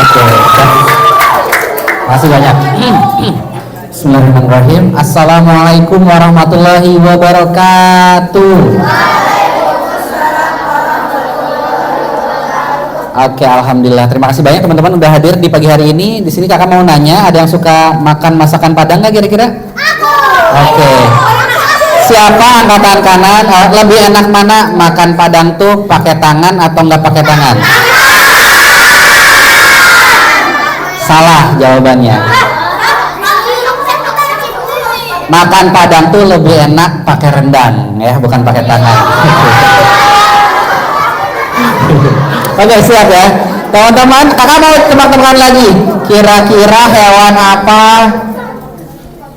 Oke. Masih banyak. Bismillahirrahmanirrahim. Assalamualaikum warahmatullahi wabarakatuh. Oke, alhamdulillah. Terima kasih banyak teman-teman udah hadir di pagi hari ini. Di sini kakak mau nanya, ada yang suka makan masakan Padang nggak kira-kira? Oke. Siapa angkatan kanan? Lebih enak mana makan Padang tuh pakai tangan atau nggak pakai tangan? Salah jawabannya. Makan Padang tuh lebih enak pakai rendang ya, bukan pakai tangan. Oke, siap ya teman-teman. Kakak mau tebak-tebakan lagi, kira-kira hewan apa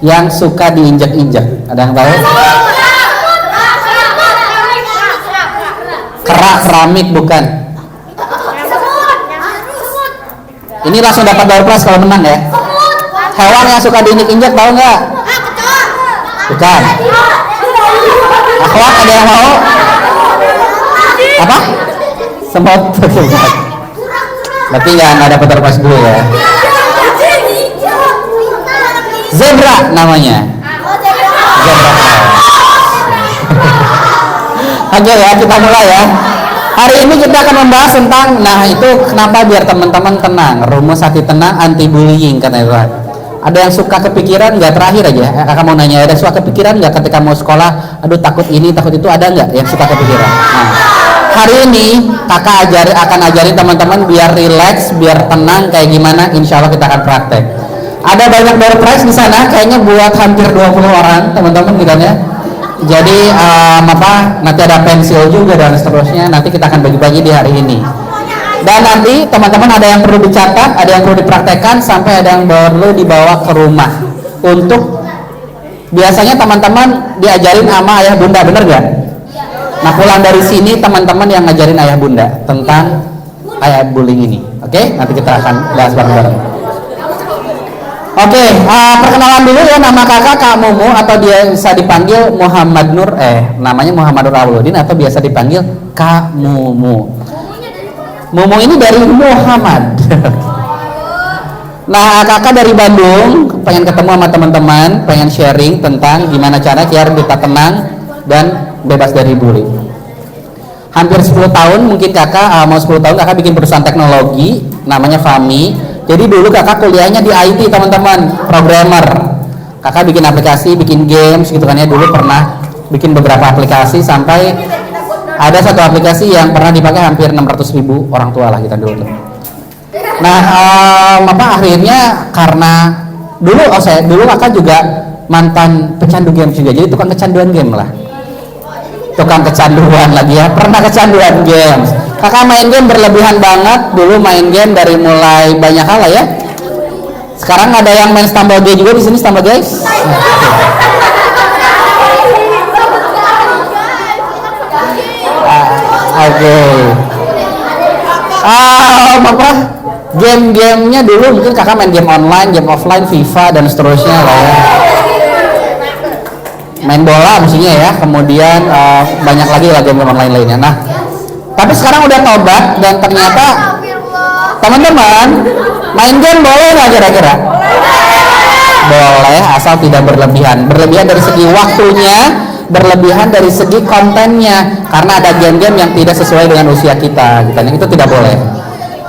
yang suka diinjak-injak? Ada yang tahu? Kerak, keramik, bukan. Ini langsung dapat door prize kalau menang ya. Hewan yang suka diinjak-injak tahu nggak? Bukan. Akhwat, ada yang mau? Apa? Semut. Berarti nggak dapat door prize dulu ya. Zebra namanya. Zebra. Oke ya, kita mulai ya. Hari ini kita akan membahas tentang, nah itu kenapa biar teman-teman tenang. Rumus hati tenang, anti bullying katanya. Ada yang suka kepikiran nggak, terakhir aja kakak mau nanya, ada suka kepikiran nggak ketika mau sekolah, aduh takut ini takut itu, ada nggak yang suka kepikiran? Nah, hari ini kakak akan ajarin teman-teman biar relax, biar tenang kayak gimana. Insya Allah kita akan praktek. Ada banyak door prize di sana, kayaknya buat hampir 20 orang teman-teman gitu ya. Jadi nanti ada pensil juga dan seterusnya. Nanti kita akan bagi-bagi di hari ini. Dan nanti teman-teman ada yang perlu dicatat, ada yang perlu dipraktekkan, sampai ada yang perlu dibawa ke rumah. Untuk biasanya teman-teman diajarin sama ayah bunda, bener gak? Nah pulang dari sini teman-teman yang ngajarin ayah bunda tentang ayah bullying ini. Oke? Nanti kita akan bahas bareng-bareng. Oke, perkenalan dulu ya, nama kakak Kak Mumu atau dia bisa dipanggil Muhammad Nur, namanya Muhammad Nur Awludin atau biasa dipanggil Kak Mumu. Mumu ini dari Muhammad. Nah, kakak dari Bandung, pengen ketemu sama teman-teman, pengen sharing tentang gimana cara biar kita tenang dan bebas dari bully. Hampir 10 tahun mungkin kakak, mau 10 tahun kakak bikin perusahaan teknologi, namanya Fami. Jadi dulu kakak kuliahnya di IT teman-teman, programmer. Kakak bikin aplikasi, bikin games gitu kan ya. Dulu pernah bikin beberapa aplikasi sampai ada satu aplikasi yang pernah dipakai hampir 600.000 orang tua lah kita dulu tuh. Nah, akhirnya karena dulu kakak juga mantan pecandu game juga. Jadi tukang kecanduan game lah. Tukang kecanduan lagi ya, pernah kecanduan games. Kakak main game berlebihan banget. Dulu main game dari mulai banyak hal lah ya. Sekarang ada yang main Stumble Guys juga di sini, Stumble Guys. Oke. Game-gamenya dulu mungkin kakak main game online, game offline, FIFA dan seterusnya lah ya. Main bola maksudnya ya. Kemudian banyak lagi lah game online lainnya. Nah, tapi sekarang udah tobat dan ternyata teman-teman main game boleh nggak kira-kira? Boleh, asal tidak berlebihan. Berlebihan dari segi waktunya, berlebihan dari segi kontennya, karena ada game-game yang tidak sesuai dengan usia kita, itu tidak boleh.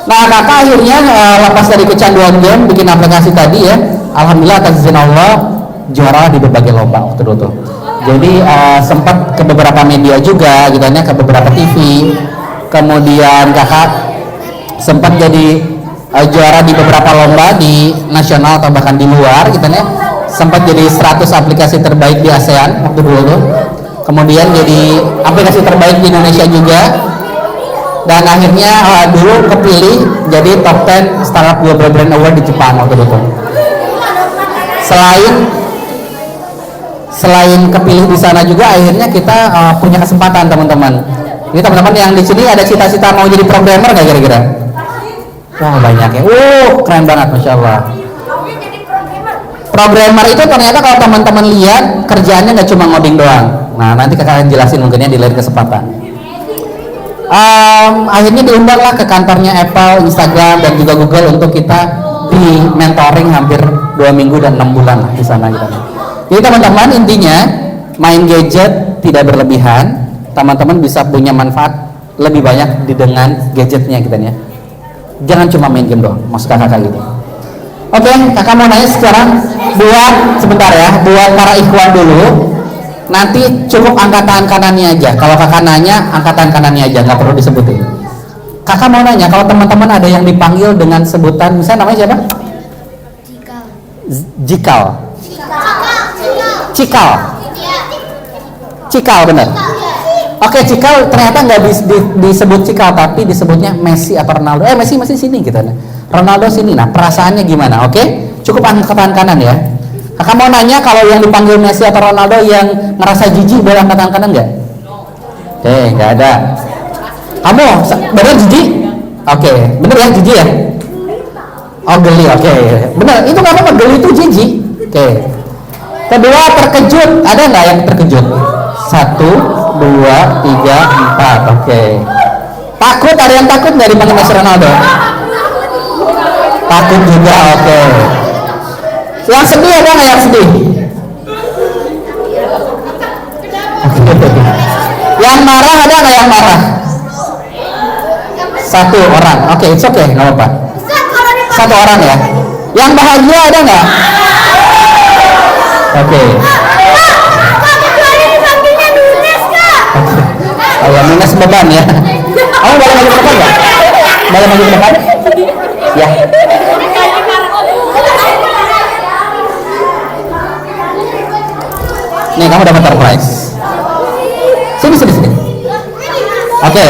Nah kakak akhirnya lepas dari kecanduan game, bikin aplikasi tadi ya. Alhamdulillah atas izin Allah juara di berbagai lomba waktu itu. Jadi sempat ke beberapa media juga, ke beberapa TV. Kemudian kakak sempat jadi juara di beberapa lomba di nasional atau bahkan di luar sempat jadi 100 aplikasi terbaik di ASEAN waktu dulu tuh. Kemudian jadi aplikasi terbaik di Indonesia juga, dan akhirnya dulu kepilih jadi top 10 Startup Global Brand Award di Jepang waktu itu. Selain kepilih di sana juga, akhirnya kita punya kesempatan teman-teman. Ini teman-teman yang di sini ada cita-cita mau jadi programmer nggak kira-kira? Wah banyak ya. Keren banget, masya Allah. Programmer itu ternyata kalau teman-teman lihat kerjaannya nggak cuma ngoding doang. Nah nanti kakak akan jelasin mungkinnya di lain kesempatan. Akhirnya diundanglah ke kantornya Apple, Instagram, dan juga Google untuk kita di mentoring hampir 2 minggu dan 6 bulan lah di sana gitu. Jadi teman-teman, intinya main gadget tidak berlebihan. Teman-teman bisa punya manfaat lebih banyak dengan gadgetnya gitu ya. Jangan cuma main game doang, maksud kakak gitu. Oke, kakak mau nanya sekarang buat sebentar ya, buat para ikhwan dulu. Nanti cukup angkat tangan kanannya aja. Kalau kakak nanya, angkat tangan kanannya aja, nggak perlu disebutin. Kakak mau nanya, kalau teman-teman ada yang dipanggil dengan sebutan, misalnya namanya siapa? Jikal. Cikal. Cikal benar. Oke, Cikal ternyata nggak disebut Cikal, tapi disebutnya Messi atau Ronaldo. Messi masih sini gitu. Ronaldo sini. Nah, perasaannya gimana? Oke, cukup angkat tangan kanan ya. Kakak mau nanya, kalau yang dipanggil Messi atau Ronaldo yang ngerasa jijik, boleh angkat tangan kanan nggak? Oke, nggak ada. Kamu bener jijik? Oke, bener ya jijik ya? Oh, geli. Oke, bener. Itu nggak apa-apa, geli itu jijik. Oke. Kedua, terkejut. Ada nggak yang terkejut? 1, 2, 3, 4. Oke. Takut, ada yang takut nggak dipanggil Messi Ronaldo? Takut juga. Oke. Yang sedih ada nggak yang sedih? Oke. Yang marah ada nggak yang marah? 1 orang. Oke, it's okay, nggak apa-apa. 1 orang ya. Yang bahagia ada nggak? Oke. Oh ya, minus beban ya. Kamu boleh maju ke depan nggak? Boleh maju ke depan? Ya. Nih, kamu dapat surprise. Sini. Oke,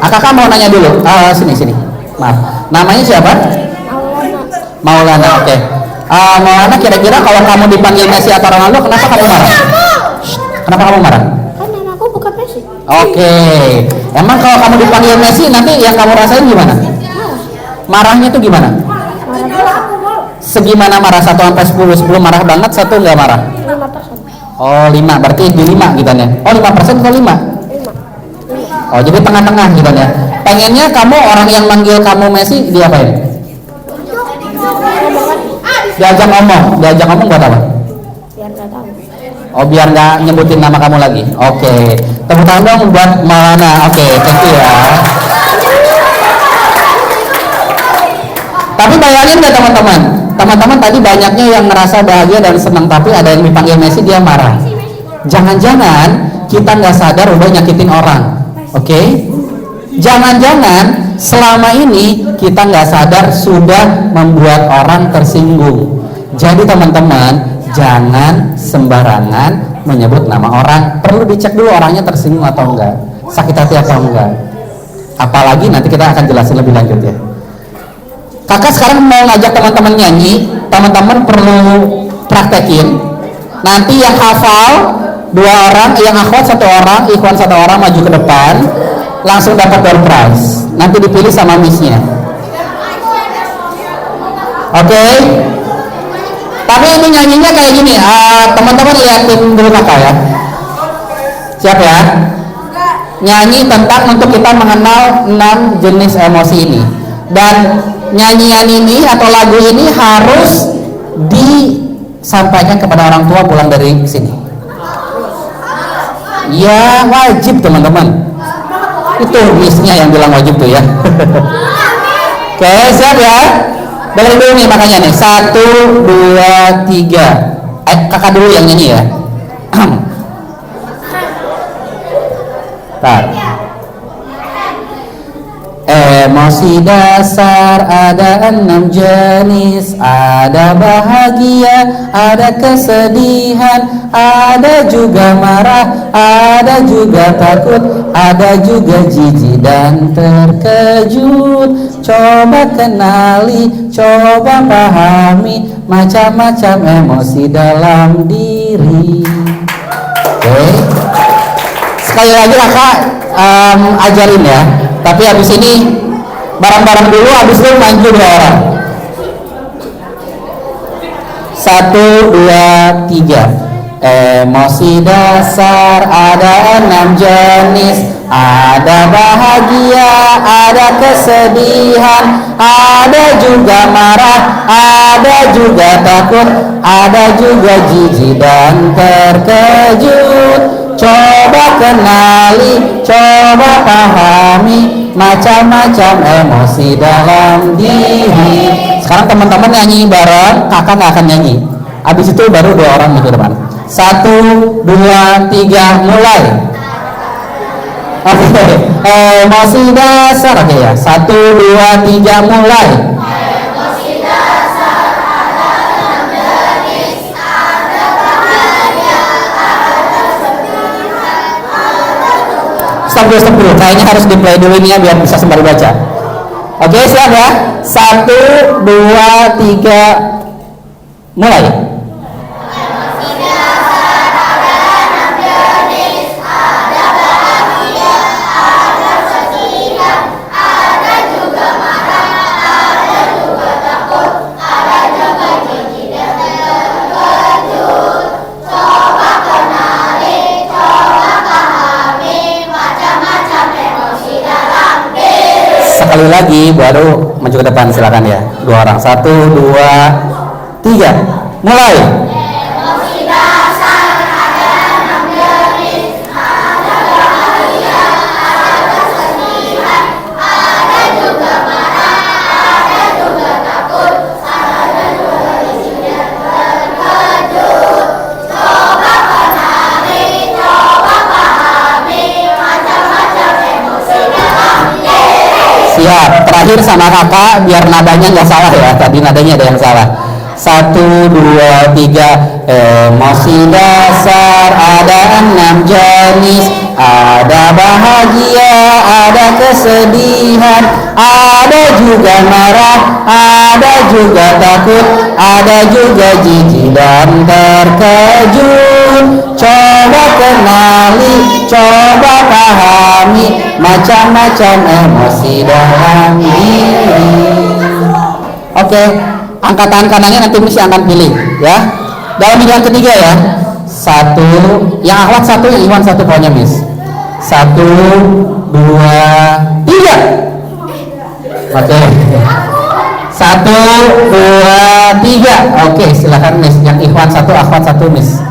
kakak mau nanya dulu. Sini. Maaf. Namanya siapa? Maulana. Oke. Maulana, kira-kira kalau kamu dipanggil Messi atau Ronaldo, kenapa kamu marah? Kenapa kamu marah? Kan nama aku bukan Messi. Oke. Emang kalau kamu dipanggil Messi, nanti yang kamu rasain gimana? Marahnya tuh gimana? Segimana marah? 1 sampai 10. 10 marah banget, 1 nggak marah. 5%. Oh, 5. Berarti di 5 gitu ya. Oh, 5% atau 5? 5. Oh, jadi tengah-tengah gitu ya. Pengennya kamu orang yang manggil kamu Messi diapain? Diajak ngomong buat apa? Biar nggak tahu. Oh, biar nggak nyebutin nama kamu lagi. Oke. Tepuk tangan dong buat Maulana. Oke, thank you ya. Tapi bayangin nggak teman-teman? Teman-teman tadi banyaknya yang ngerasa bahagia dan senang, tapi ada yang dipanggil Messi dia marah. Jangan-jangan kita nggak sadar udah nyakitin orang. Oke? Jangan-jangan selama ini kita nggak sadar sudah membuat orang tersinggung. Jadi teman-teman, jangan sembarangan menyebut nama orang. Perlu dicek dulu orangnya tersinggung atau enggak, sakit hati atau enggak. Apalagi nanti kita akan jelasin lebih lanjut ya. Kakak sekarang mau ngajak teman-teman nyanyi. Teman-teman perlu praktekin. Nanti yang hafal 2 orang, yang akhwat 1 orang, ikhwan 1 orang maju ke depan, langsung dapat door prize. Nanti dipilih sama missnya. Oke. Tapi ini nyanyinya kayak gini. Teman-teman liatin dulu kakak ya. Siap ya? Nyanyi tentang untuk kita mengenal 6 jenis emosi ini. Dan nyanyian ini atau lagu ini harus disampaikan kepada orang tua pulang dari sini. Ya, wajib teman-teman. Itu missnya yang bilang wajib tuh ya. Oke, siap ya? Dari dulu nih makanya nih. 1, 2, 3. Kakak dulu yang nyanyi ya. Bentar. Emosi dasar ada 6 jenis. Ada bahagia, ada kesedihan, ada juga marah, ada juga takut, ada juga jijik dan terkejut. Coba kenali, coba pahami macam-macam emosi dalam diri. Oke. Sekali lagi kakak ajarin ya. Tapi habis ini bareng-bareng dulu, habis itu maju 2 orang. 1, 2, 3. Emosi dasar ada 6 jenis. ada bahagia, ada kesedihan, ada juga marah, ada juga takut, ada juga jijik dan terkejut. Coba kenali, coba pahami macam-macam emosi dalam diri. Sekarang teman-teman nyanyi bareng, kakak nggak akan nyanyi. Habis itu baru dua orang di depan. 1, 2, 3, mulai. Oke, emosi dasar. Oke ya, 1, 2, 3, mulai. Emosi dasar ada 6 jenis, ada bahagia, ada kesedihan, ada juga. Stop dulu. Kayaknya harus di play dulu ini ya biar bisa sembari baca. Oke, siap ya. 1, 2, 3, mulai. Sekali lagi baru maju ke depan, silakan ya. Dua orang. 1, 2, 3, mulai. Emosi dasar ada 6 jenis, ada bahagia, ada kesedihan, ada juga marah, ada juga takut, ada juga jijik dan terkejut. Coba kenali, coba pahami macam-macam emosi dalam diri. Siap, terakhir sama kakak biar nadanya nggak salah ya, tadi nadanya ada yang salah. 1, 2, 3, emosi dasar ada 6 jenis, ada bahagia, ada kesedihan, ada juga marah, ada juga takut, ada juga jijik dan terkejut. Coba kenali, coba pahami macam-macam emosi dalam diri. Oke, angkatan kanannya nanti mesti akan pilih ya. Dalam yang ketiga ya. 1, yang akhwat 1, yang Iwan 1 pokoknya Miss. 1, 2, 3. Oke. 1, 2, 3. Oke, silakan Miss. Yang Iwan 1, akhwat 1 Miss.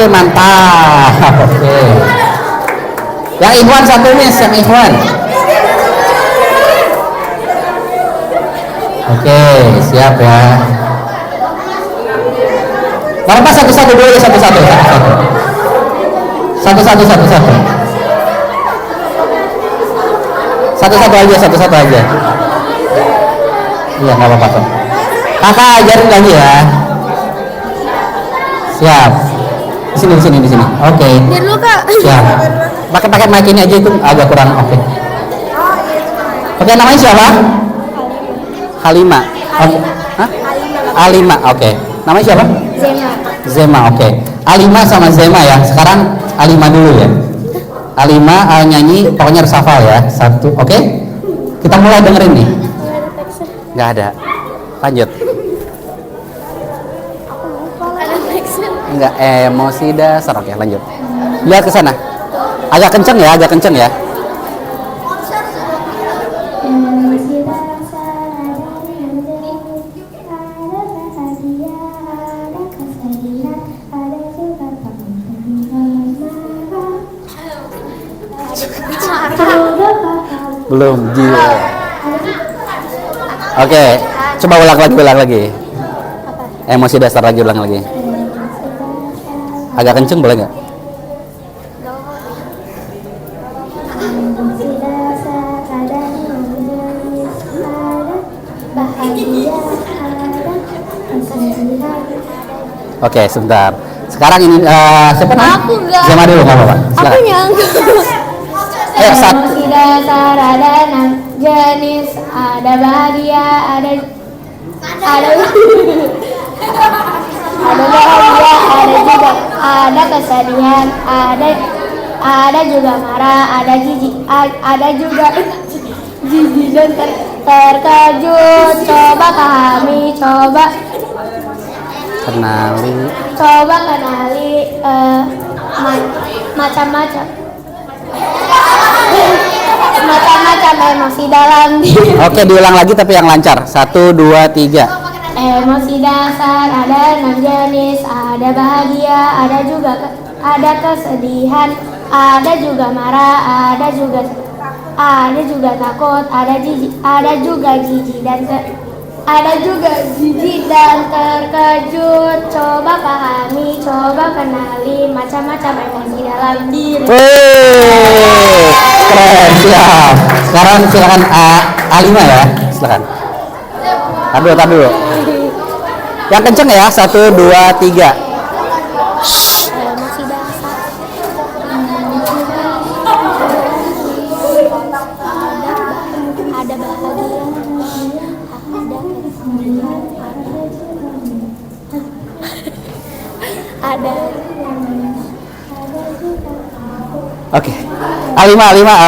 Mantap. Oke. Yang Ikhwan 1 Miss, yang Ikhwan. Oke, siap ya. Apa satu-satu dulu ya, satu-satu. Satu-satu aja. Iya, nggak apa-apa tuh. Kakak ajarin lagi ya. Siap. Di sini. Oke. Biar dulu Kak. Siap. Pakai mic ini aja, itu agak kurang oke. Oke, namanya siapa? Halima. Oke. Hah? Alima. Oke. Namanya siapa? Zema. Oke. Alima sama Zema ya. Sekarang Alima dulu ya. Alima nyanyi pokoknya harus hafal ya. 1. Oke. Kita mulai dengerin nih. Nggak ada. Lanjut. Enggak, emosi dasar. Oke, lanjut. Lihat ke sana. Agak kenceng ya. Belum, gila. Oke, coba ulang lagi. Emosi dasar lagi, ulang lagi. Agak kenceng boleh nggak? Oke, sebentar. Sekarang ini siapa namanya? Aku enggak. Siapa dulu, nggak apa-apa. Aku Silakan. nyangka. Satu. Emosi dasar ada 6 jenis, ada bahagia, ada bahagia, ada kesedihan, ada juga marah, ada jijik, ada juga jijik dan terkejut. Coba pahami, coba Kenali. macam-macam emosi dalam diri. Oke, diulang lagi tapi yang lancar. 1, 2, 3. Emosi dasar ada 6 jenis, ada bahagia, ada kesedihan, ada juga marah, ada juga takut, ada juga jijik dan terkejut. Coba pahami, coba kenali macam-macam emosi dalam diri. Keren, siap. Sekarang silakan A5 ya, silakan. Tar dulu. Yang kenceng ya, 1, 2, 3. Emosi dasar ada bahagia, ada Oke. A5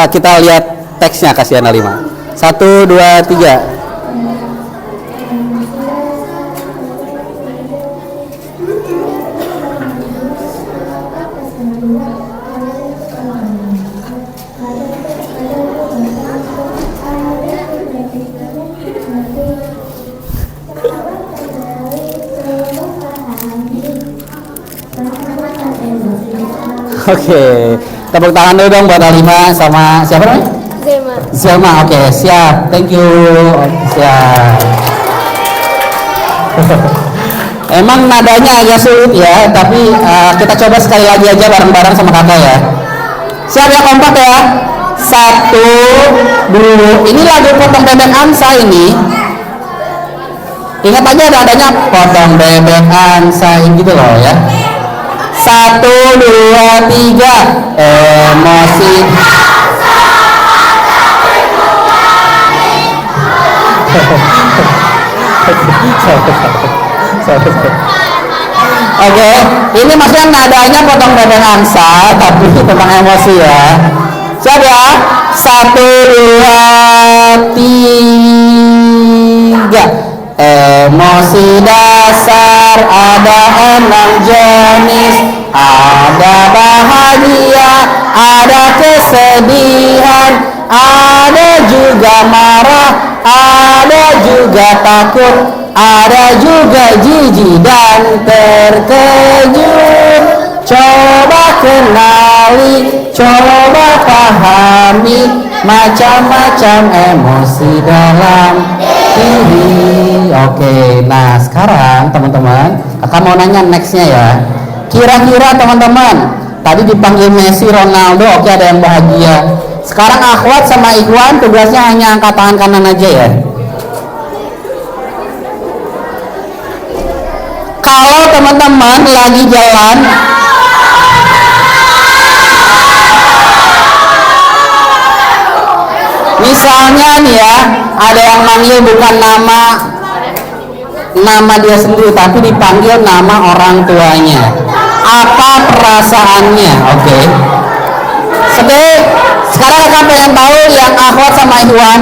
kita lihat teksnya, kasihan A5. 1, 2, 3. Oke, tepuk tangan dulu dong buat A5 sama siapa namanya? Zelma. Oke, siap. Thank you. Siap. Emang nadanya agak sulit ya, tapi kita coba sekali lagi aja bareng-bareng sama kakak ya. Siap ya, kompak ya. 1, 2. Ini lagu potong bebek angsa ini. Ingat aja adanya potong bebek angsa gitu loh ya. 1, 2, 3. Emosi. Oke, ini maksudnya nadanya potong bebek angsa, tapi tentang emosi ya. Siap ya? 1, 2, 3. Emosi dasar ada 6 jenis, ada bahagia, ada kesedihan, ada juga marah, ada juga takut, ada juga jijik dan terkejut. Coba kenali, coba pahami macam-macam emosi dalam diri. Oke, nah sekarang teman-teman, kakak mau nanya nextnya ya. Kira-kira teman-teman, tadi dipanggil Messi, Ronaldo, oke ada yang bahagia. Sekarang Akhwat sama Ikhwan tugasnya hanya angkat tangan kanan aja ya. Kalau teman-teman lagi jalan, misalnya nih ya, ada yang manggil bukan nama dia sendiri, tapi dipanggil nama orang tuanya. Apa perasaannya? Oke. Sekarang akan pengen tahu yang Akhwat sama Ikhwan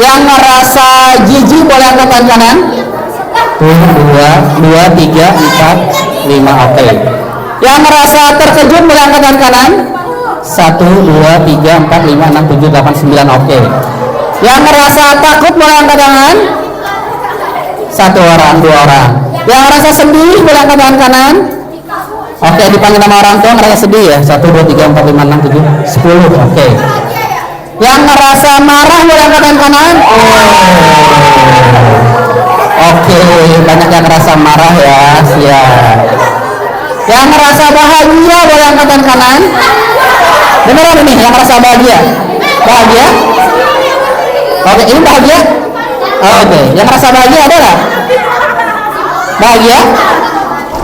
yang ngerasa jijik boleh angkat tangan kanan. 2, 3, 4, 5. Oke. Yang ngerasa terkejut boleh angkat tangan kanan. 1, 2, 3, 4, 5, 6, 7, 8, 9. Oke. Yang ngerasa takut boleh angkat tangan. 1 orang, 2 orang. Yang ngerasa sedih boleh angkat tangan kanan. Oke, dipanggil nama orang tua ngerasa sedih ya. 1, 2, 3, 4, 5, 6, 7, 10. Oke. Yang ngerasa marah boleh angkat tangan kanan. Oke, banyak yang ngerasa marah ya. Siap. Yang ngerasa bahagia boleh angkat tangan kanan. Beneran ini yang ngerasa bahagia? Bahagia? Oke, ini bahagia? Oke, yang merasa bahagia ada nggak? Bahagia?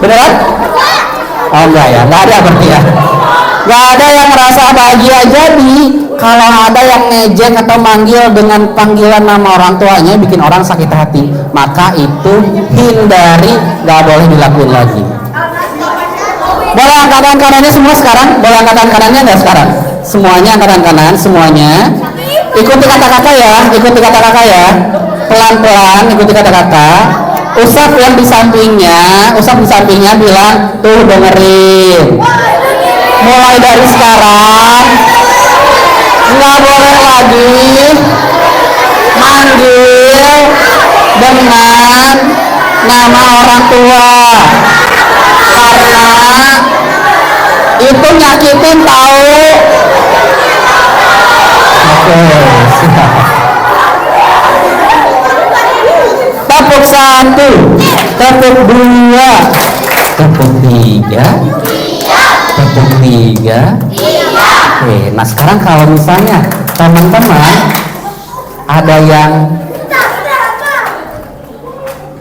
Beneran? Oh enggak ya, nggak ada berarti ya. Nggak ada yang merasa bahagia. Jadi kalau ada yang ngejek atau manggil dengan panggilan nama orang tuanya bikin orang sakit hati, maka itu hindari, nggak boleh dilakuin lagi. Boleh angkatan kanannya semua sekarang? Boleh angkatan kanannya nggak sekarang? Semuanya angkatan kanan, semuanya. Ikuti kata kakak ya, ikuti kata kakak ya. Pelan-pelan ikuti kata kakak. Usap yang di sampingnya, usap di sampingnya bilang, tuh dengerin. Mulai dari sekarang, nggak boleh lagi manggil dengan nama orang tua. Karena itu nyakitin tahu. Oke, siap. Tepuk 1, tepuk 2, tepuk 3, tepuk 3. Oke, nah sekarang kalau misalnya teman-teman ada yang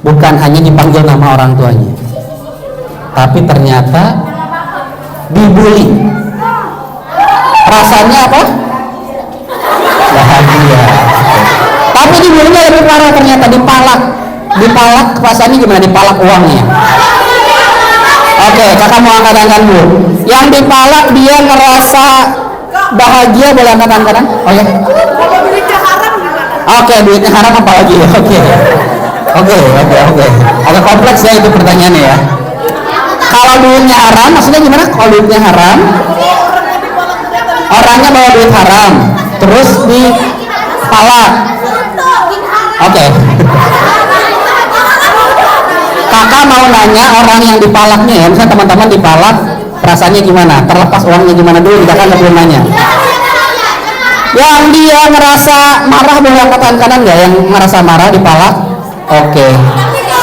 bukan hanya dipanggil nama orang tuanya, tapi ternyata dibully, perasaannya apa? Bahagia. Tapi dibulinya lebih parah, ternyata dipalak. Dipalak perasaannya gimana? Dipalak uangnya. Oke, kakak mau angkat tangan dulu. Yang dipalak dia ngerasa bahagia, boleh angkat tangan? Oh ya. Oke, duitnya haram apa lagi? Oke. Agak kompleks ya itu pertanyaannya ya. Kalau duitnya haram, maksudnya gimana? Kalau duitnya haram, orangnya bawa duit haram, terus dipalak. Oke. Kakak mau nanya orang yang dipalaknya ya, misalnya teman-teman dipalak, perasaannya gimana? Terlepas uangnya gimana dulu, kakak nggak belum nanya. Yang dia ngerasa marah boleh angkat kanan nggak? Yang ngerasa marah dipalak? Oke,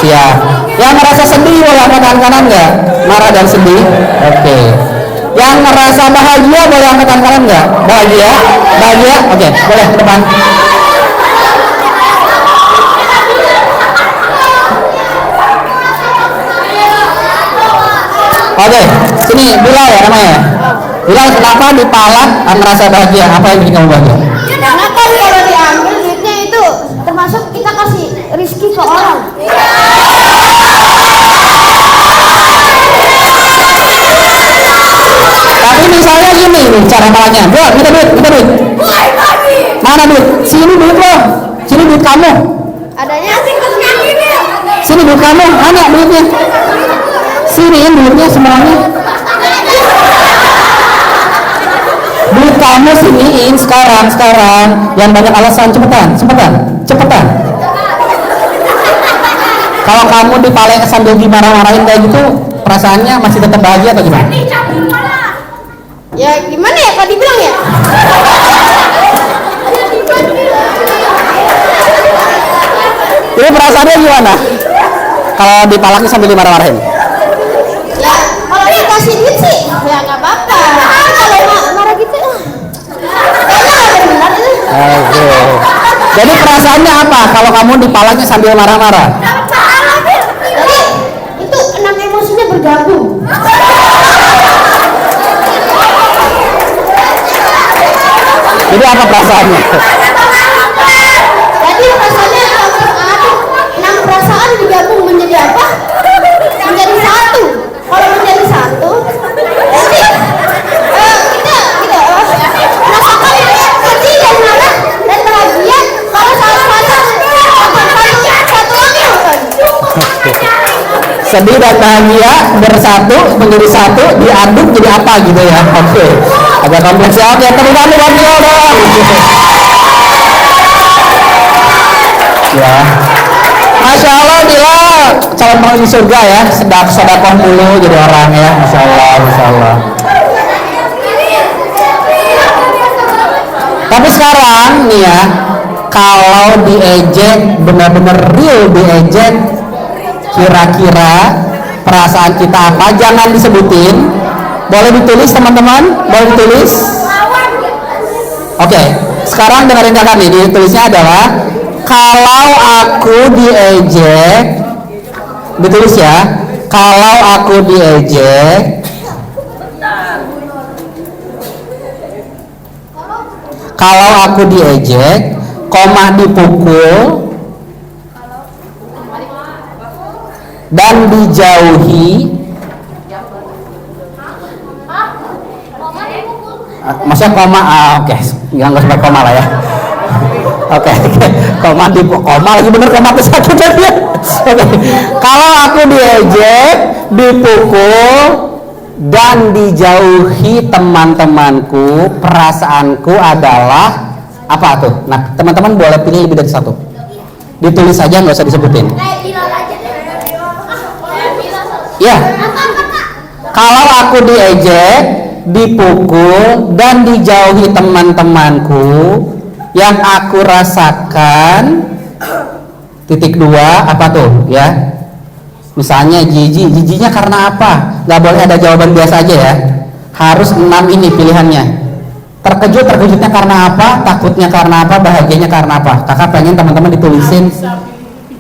siap. Yang ngerasa sedih boleh angkat kanan nggak? Marah dan sedih? Oke. Yang ngerasa bahagia boleh angkat kanan nggak? Bahagia? Bahagia? Oke, boleh ke depan. Oke, sini Bilal ya namanya. Bilal, kenapa dipalak merasa bahagia? Apa yang bikin kamu bahagia? Karena kan kalau diambil duitnya itu termasuk kita kasih rezeki ke orang. Tapi misalnya gini nih cara palaknya. Bro, minta duit. Mana duit? Sini duit lo. Sini duit kamu. Adanya Sini duit kamu. Mana duitnya? Siniin duitnya semuanya. Duit kamu siniin sekarang. Yang banyak alasan, cepetan. Kalau kamu dipalak sambil dimarah-marahin kayak gitu, perasaannya masih tetap bahagia atau gimana? ya gimana ya Kak dibilang ya? Ini perasaannya gimana? Kalau dipalaknya sambil dimarah-marahin? Ya kalau dikasih duit sih ya nggak apa-apa. Kalau marah gitu kayaknya ada benar itu. Oke. Jadi perasaannya apa kalau kamu dipalaknya sambil marah-marah? Jadi itu 6 emosinya bergabung. Jadi apa perasaannya? Jadi perasaannya ada 6 perasaan digabung menjadi apa? Menjadi satu. Kalau menjadi satu, nanti kita merasakan sedih dan marah dan bahagia. Kalau satu lagi apa? Sedih dan bahagia bersatu menjadi satu, diaduk jadi apa gitu ya? Oke. Agak kompleks ya. Oke, tepuk tangan buat dia dong. Ya. Masya Allah, Bila calon penghuni surga ya, sedekah mulu jadi orang ya, Masya Allah. Tapi sekarang nih ya, kalau diejek, benar-benar real diejek, kira-kira perasaan kita apa? Jangan disebutin. Boleh ditulis teman-teman? Boleh ditulis? Oke, sekarang dengerin kakak nih, ditulisnya adalah Kalau aku diejek, ditulis ya. Kalau aku diejek, kalau aku diejek, koma dipukul dan dijauhi. Maksudnya koma, oke, nggak usah koma lah ya. Oke, koma lagi bener koma ke satu tadi ya. Oke. Kalau aku diejek, dipukul dan dijauhi teman-temanku, perasaanku adalah apa tuh? Nah, teman-teman boleh pilih lebih dari satu. Ditulis saja, nggak usah disebutin. Ya. Kalau aku diejek, dipukul dan dijauhi teman-temanku, yang aku rasakan titik dua apa tuh ya, misalnya jijinya karena apa, nggak boleh ada jawaban biasa aja ya, harus 6 ini pilihannya. Terkejutnya karena apa, takutnya karena apa, bahagianya karena apa. Kakak pengen teman-teman ditulisin,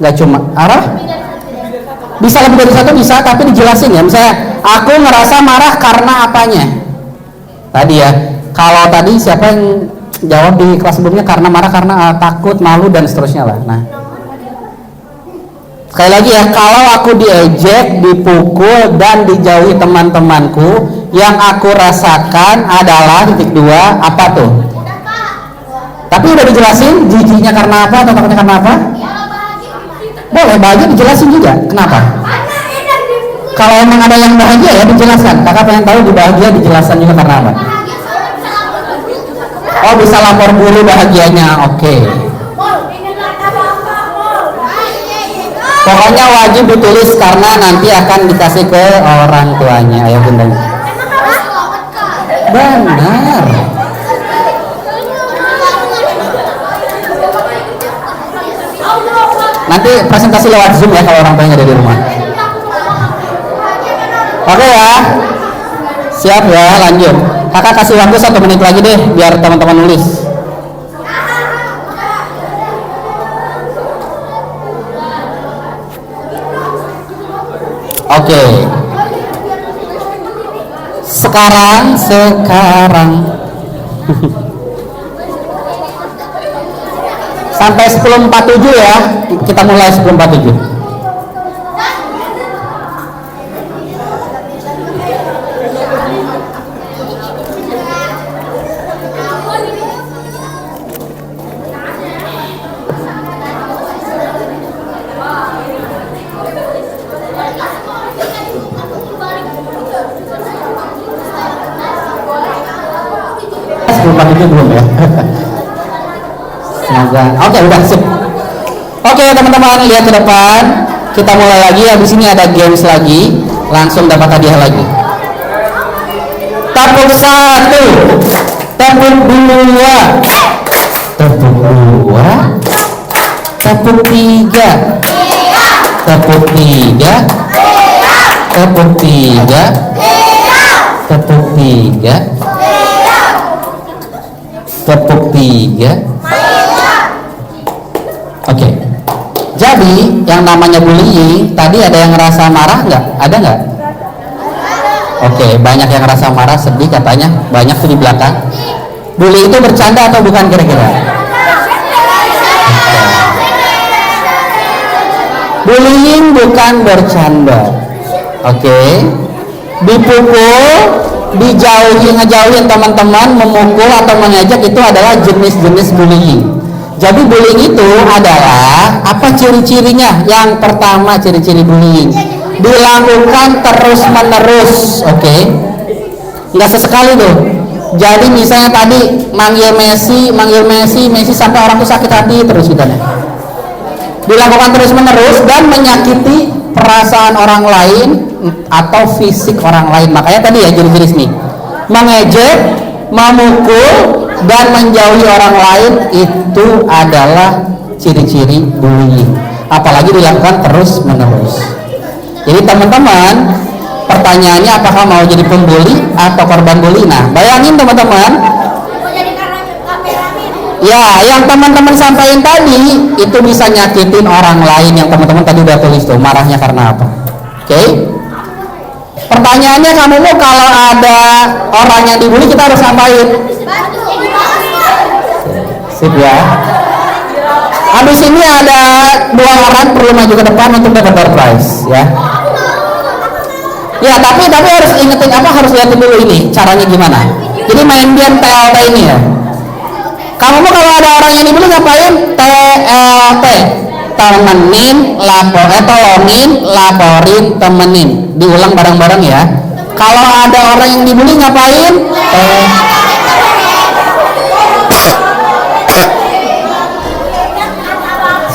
nggak cuma arah, bisa lebih dari satu bisa, tapi dijelasin ya. Misalnya aku ngerasa marah karena apanya tadi ya. Kalau tadi siapa yang jawab di kelas sebelumnya karena marah, karena takut, malu dan seterusnya lah. Nah, sekali lagi ya, kalau aku diejek, dipukul dan dijauhi teman-temanku, yang aku rasakan adalah titik dua apa tuh? Tapi udah dijelasin jijinya karena apa atau takutnya karena apa? Boleh bahagia dijelasin juga. Kenapa? Kalau emang ada yang bahagia ya dijelaskan. Kakak pengen tahu di bahagia dijelaskan juga karena apa? Oh, bisa lapor guru bahagianya. Oke. Pokoknya wajib ditulis karena nanti akan dikasih ke orang tuanya, ayah bundanya. Benar. Nanti presentasi lewat Zoom ya kalau orang tuanya ada di rumah. Oke ya. Siap ya, lanjut. Kakak kasih waktu 1 menit lagi deh biar teman-teman nulis. Oke. Sekarang sampai 10.47 ya. Kita mulai 10.47. Belum ya. Semoga. Oke, udah sip. Oke, teman-teman lihat ke depan. Kita mulai lagi. Habis ini ada games lagi. Langsung dapat hadiah lagi. Tepuk 1, tepuk 2, tepuk 2, tepuk 3, tepuk 3, tepuk 3, tepuk 3, tepuk 3. Oke. Jadi yang namanya bullying tadi ada yang ngerasa marah nggak? Ada nggak? Oke, banyak yang ngerasa marah, sedih katanya, banyak tuh di belakang. Bully itu bercanda atau bukan kira-kira? Bullying bukan bercanda. Oke. Dipukul, ngejauhin teman-teman, memukul atau mengejek itu adalah jenis-jenis bullying. Jadi bullying itu adalah apa ciri-cirinya? Yang pertama ciri-ciri bullying dilakukan terus-menerus. Oke. Nggak sesekali tuh. Jadi misalnya tadi manggil Messi sampai orang tuh sakit hati terus gitu ya. Dilakukan terus-menerus dan menyakiti perasaan orang lain atau fisik orang lain. Makanya tadi ya ciri-ciri nih, mengejek, memukul dan menjauhi orang lain itu adalah ciri-ciri bullying. Apalagi dilakukan terus-menerus. Jadi teman-teman, pertanyaannya apakah mau jadi pembuli atau korban bully? Nah, bayangin teman-teman. Ya, yang teman-teman sampaikan tadi itu bisa nyakitin orang lain yang teman-teman tadi udah tulis tuh. Marahnya karena apa? Oke? Pertanyaannya kamu mau kalau ada orang yang dibully kita harus ngapain? Sip ya. Habis ini ada 2 orang perlu maju ke depan untuk dapat door prize ya. Ya, tapi harus ingetin harus lihatin dulu ini caranya gimana. Jadi main game TLT ini ya. Kamu mau kalau ada orang yang dibully ngapain? TLT. Temenin, tolongin, laporin, temenin. Diulang bareng-bareng ya. Kalau ada orang yang dibully ngapain?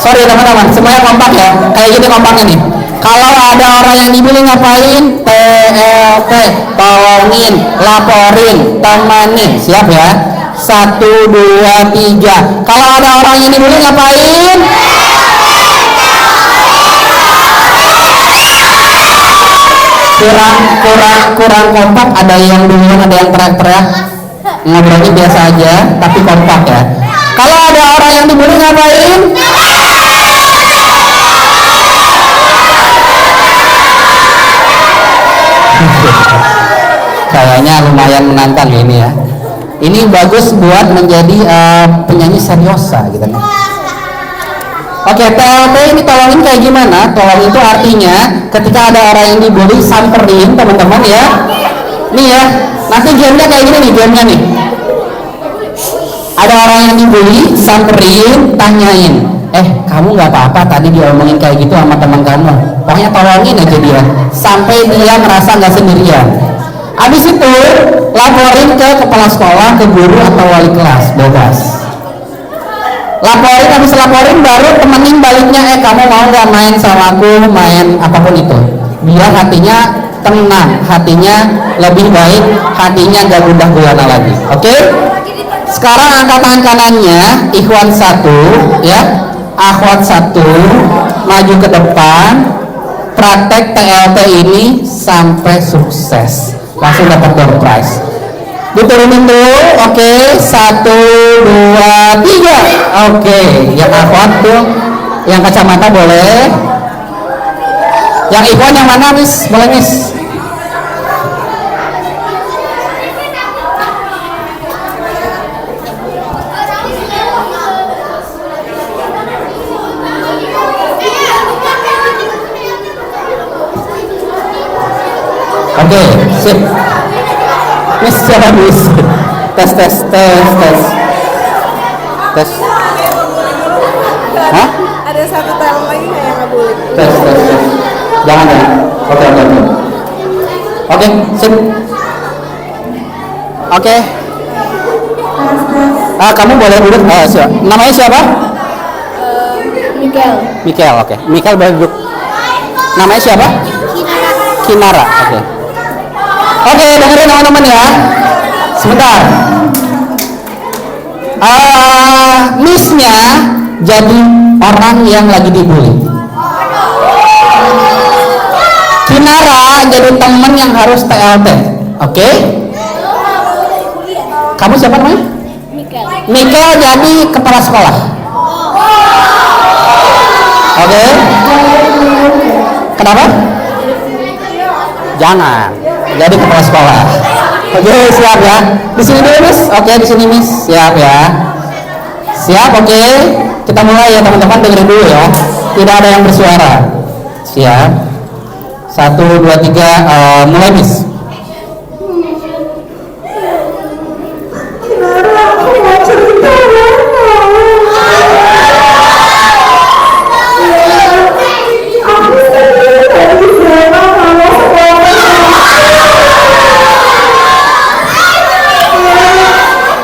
Sorry teman-teman, semuanya kompak ya. Kayak gini kompaknya nih. Kalau ada orang yang dibully ngapain? TLT. Tolongin, laporin, temenin. Siap ya? 1, 2, 3. Kalau ada orang yang dibully ngapain? Kurang kompak. Ada yang duluan, ada yang teriak-teriak. Ngobrolnya biasa aja, tapi kompak ya. Kalau ada orang yang dibully ngapain? Kayaknya lumayan menantang ini ya. Ini bagus buat menjadi penyanyi seriosa gitu nih. Oke, TLT ini tolongin kayak gimana? Tolong itu artinya ketika ada orang yang dibully samperin teman-teman ya. Nih ya, nanti gamenya kayak gini nih gamenya nih. Ada orang yang dibully samperin, tanyain, kamu nggak apa-apa tadi diomongin kayak gitu sama teman kamu. Pokoknya tolongin aja dia sampai dia merasa nggak sendirian. Habis itu laporin ke kepala sekolah, ke guru atau wali kelas, bebas. Habis laporin baru temenin baliknya, kamu mau nggak main sama aku, main apapun itu. Biar hatinya tenang, hatinya lebih baik, hatinya gak gundah gulana lagi. Oke? Sekarang angkat tangan kanannya, ikhwan 1 ya, akhwat 1, maju ke depan, praktek TLT ini sampai sukses. Langsung dapat door prize. Diturunin dulu, oke, 1, 2, 3. Oke, yang akhwat tuh, yang kacamata boleh. Yang ikhwan yang mana, Miss? Boleh, Miss? Oke, sip. Miss siapa Miss? Tes. Hah? Ada satu talent lagi nggak yang nggak boleh? Tes. Jangan. Oke, sip. Oke. Kamu boleh duduk. Namanya siapa? Mikel. Oke. Mikel boleh duduk. Namanya siapa? Kinara. Oke, dengerin teman-teman ya. Sebentar. Miss-nya jadi orang yang lagi dibully. Kinara jadi teman yang harus TLT. Oke? Kamu siapa namanya? Mikel jadi kepala sekolah. Oke? Kenapa? Jangan. Jadi kepala sekolah. Oke, siap ya. Di sini dulu, Miss. Oke, di sini, Miss. Siap ya. Siap, oke. Kita mulai ya, teman-teman, dengerin dulu ya. Tidak ada yang bersuara. Siap. 1, 2, 3, mulai, Miss.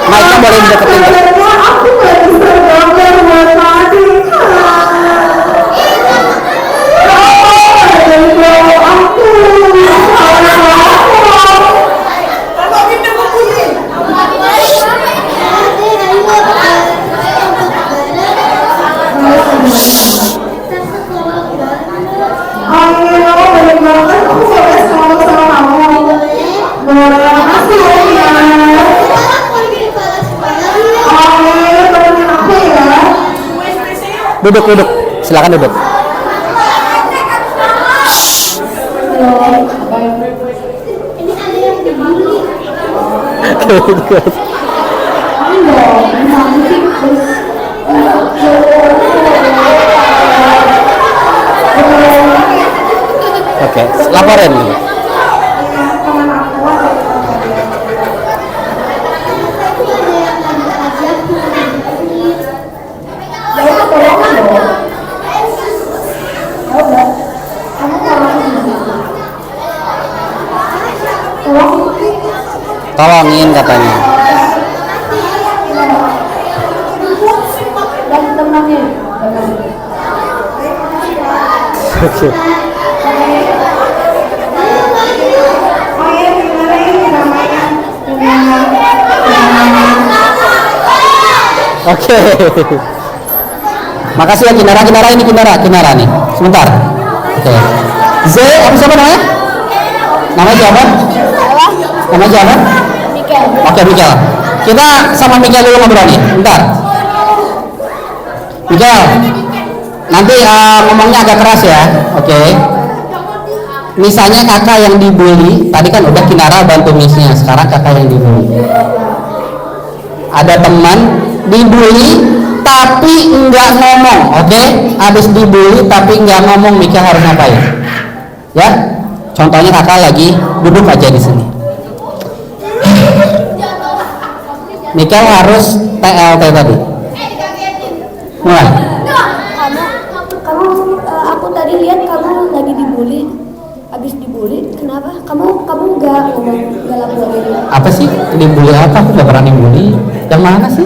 Mic-nya boleh dideketin. Duduk, duduk. Silakan duduk. Ini ada yang dibully. Oke, laporin. Tolongin katanya. Oke. Oke. Makasih ya Kinara. Ini Kinara nih. Sebentar. Oke. Z, apa siapa namanya? Namanya siapa? Namanya siapa? Mikel. Oke, Mikel. Kita sama Mikel dulu ngobrol nih. Bentar. Mikel. Nanti ngomongnya agak keras ya. Oke. Misalnya kakak yang dibully, tadi kan udah Kinara bantu misnya, sekarang kakak yang dibully. Ada teman dibully tapi enggak ngomong, oke? Habis dibully tapi enggak ngomong, Mikel harus ngapain? Ya? Contohnya kakak lagi duduk aja di sini. Mikel harus TLT tadi. Mulai. Kamu aku tadi lihat kamu lagi dibully. Habis dibully, kenapa? Kamu nggak ngomong, nggak laporin? Apa sih dibully apa? Aku nggak pernah dibully. Yang mana sih?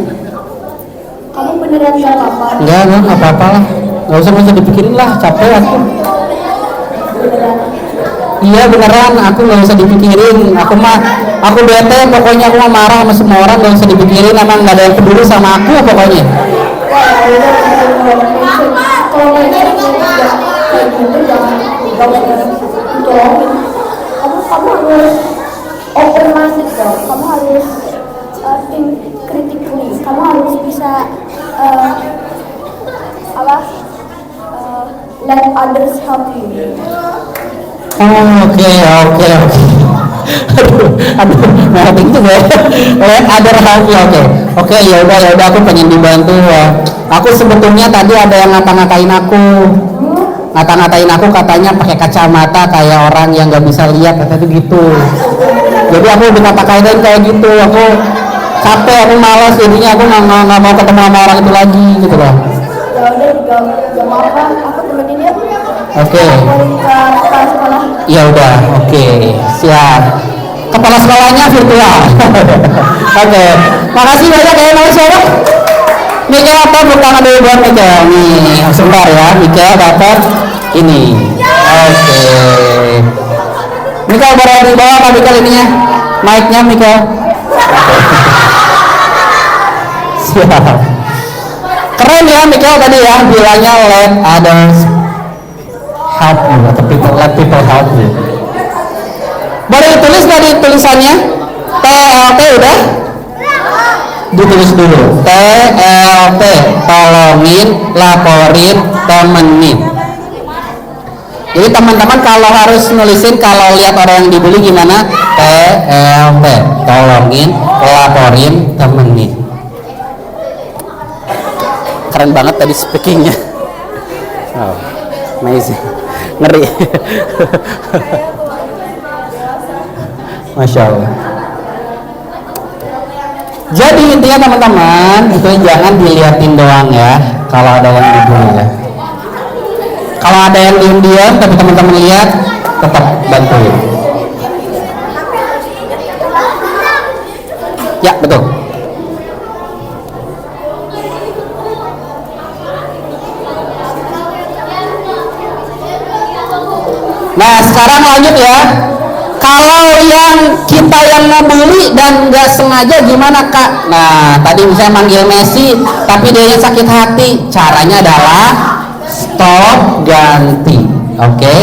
Kamu beneran nggak apa-apa? Nggak apa-apa lah. Nggak usah dipikirin lah, capek aku. Beneran? Iya beneran, aku nggak usah dipikirin. Aku bete, pokoknya aku marah sama semua orang, nggak usah dipikirin. Emang nggak ada yang peduli sama aku pokoknya. Kalau kayak gitu jangan kamu harus open minded dong. Kamu harus think critically. Kamu harus bisa let others help you. Oke. Aduh, ngerti juga ya. Let other help you. Oke, ya udah aku pengen dibantu. Aku sebetulnya tadi ada yang ngata-ngatain aku. Katanya pakai kacamata kayak orang yang nggak bisa lihat, katanya gitu. Jadi aku dikata-katain kayak gitu. Aku capek, aku malas, jadinya aku nggak mau ketemu sama orang itu lagi gitu loh. Ya udah, gak apa-apa. Aku temenin ya. Oke. Kepala sekolah. Ya udah, oke, siap. Kepala sekolahnya virtual. Oke, makasih banyak ya nama siapa? Mikel apa bukan ada buat Mikel nih, sebentar ya. Mikel dapat ini. Oke. Mikel boleh di bawah Pak Mikel ininya, mic-nya Mikel. Siap. Keren ya Mikel tadi ya, bilangnya let others help you atau let people help you. Boleh ditulis tadi tulisannya? TLT udah? Ditulis dulu. TLT, tolongin, laporin, temenin. Jadi teman-teman kalau harus nulisin kalau lihat orang yang dibully gimana? TLT, tolongin, laporin, temenin. Keren banget tadi speakingnya. Oh, amazing. Ngeri. Masya Allah. Jadi intinya teman-teman itu jangan diliatin doang ya kalau ada yang dibully ya. Kalau ada yang diam-diam tapi teman-teman lihat, tetap bantuin. Ya betul. Nah sekarang lanjut ya. Kalau yang kita yang ngebully dan nggak sengaja gimana kak? Nah tadi misalnya manggil Messi tapi dia sakit hati, caranya adalah stop ganti, oke?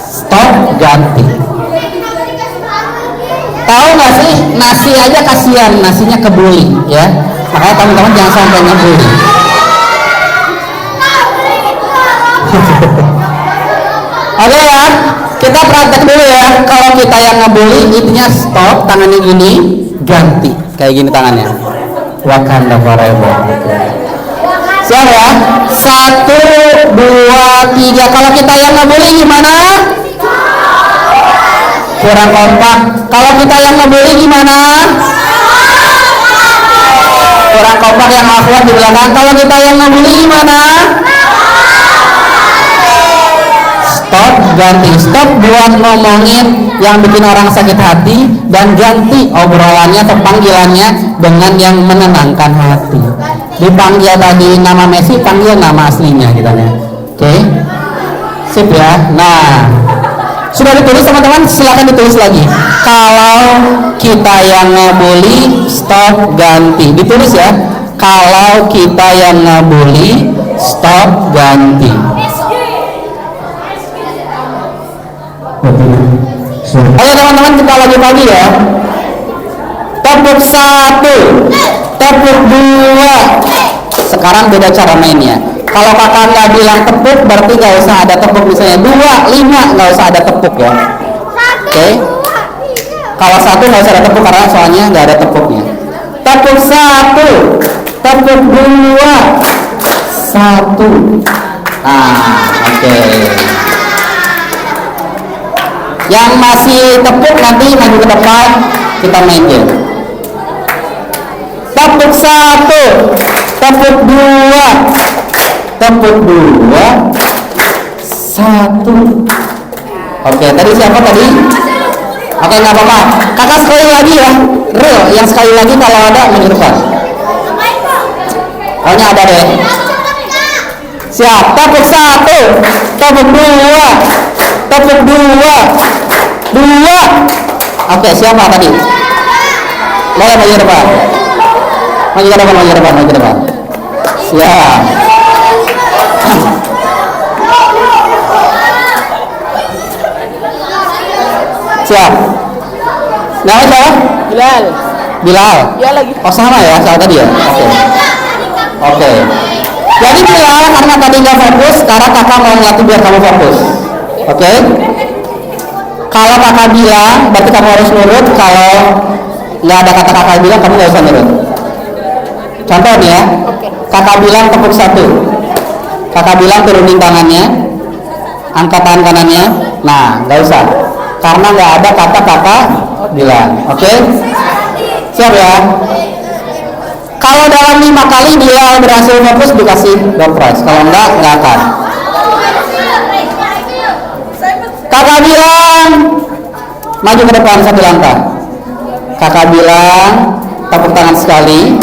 Stop ganti. Tahu nggak sih nasi aja kasihan, nasinya kebuli ya. Makanya teman-teman jangan sampai ngebully. Oke ya, kita praktek dulu ya. Kalau kita yang ngebully, intinya stop, tangannya gini, ganti. Kayak gini tangannya. Wakanda forever. Siap ya? 1, 2, 3. Kalau kita yang ngebully gimana? Kurang kompak. Kalau kita yang ngebully gimana? Kurang kompak. Yang akhwat di belakang. Kalau kita yang ngebully gimana? Stop, ganti. Stop buat ngomongin yang bikin orang sakit hati, dan ganti obrolannya atau panggilannya dengan yang menenangkan hati. Dipanggil tadi nama Messi, panggil nama aslinya gitu ya. Oke. Sip ya. Nah, sudah ditulis teman-teman, silakan ditulis lagi. Kalau kita yang ngebully, stop, ganti. Ditulis ya. Kalau kita yang ngebully, stop, ganti. Ayo teman-teman, kita lagi pagi ya. Tepuk 1, tepuk 2. Sekarang beda cara mainnya. Kalau kakak nggak bilang tepuk, berarti nggak usah ada tepuk. Misalnya 2, 5, nggak usah ada tepuk ya. Oke. Kalau 1 nggak usah ada tepuk karena soalnya nggak ada tepuknya. Tepuk 1, tepuk 2, 1. Oke. Yang masih tepuk nanti maju ke depan, kita main game. Tepuk 1, tepuk 2, tepuk 2, 1. Oke, tadi siapa tadi? Oke, nggak apa-apa. Kakak sekali lagi ya. Real, yang sekali lagi kalau ada maju depan. Pokoknya ada deh. Siap, tepuk 1, tepuk 2, tepuk 2, 2. Oke, siapa tadi? Boleh maju depan. Maju ke depan, maju ke depan, maju ke depan. Siap. Siap. Nama siapa? Bilal. Bilal. Ya lagi. Oh sama ya, saat tadi ya. Oke. Jadi Bilal, karena tadi nggak fokus, sekarang kakak mau ngelatih biar kamu fokus. Oke. Kalau kakak bilang, berarti kamu harus nurut. Kalau nggak ada kata kakak bilang, kamu nggak usah nurut. Contoh nih ya. Kakak bilang tepuk 1. Kakak bilang turunin tangannya, angkat tangan kanannya. Nah, nggak usah. Karena nggak ada kata kakak bilang. Oke? Siap ya? Kalau dalam 5 kali dia berhasil fokus, dikasih door prize. Kalau nggak akan. Kakak bilang maju ke depan 1 langkah. Kakak bilang tepuk tangan sekali.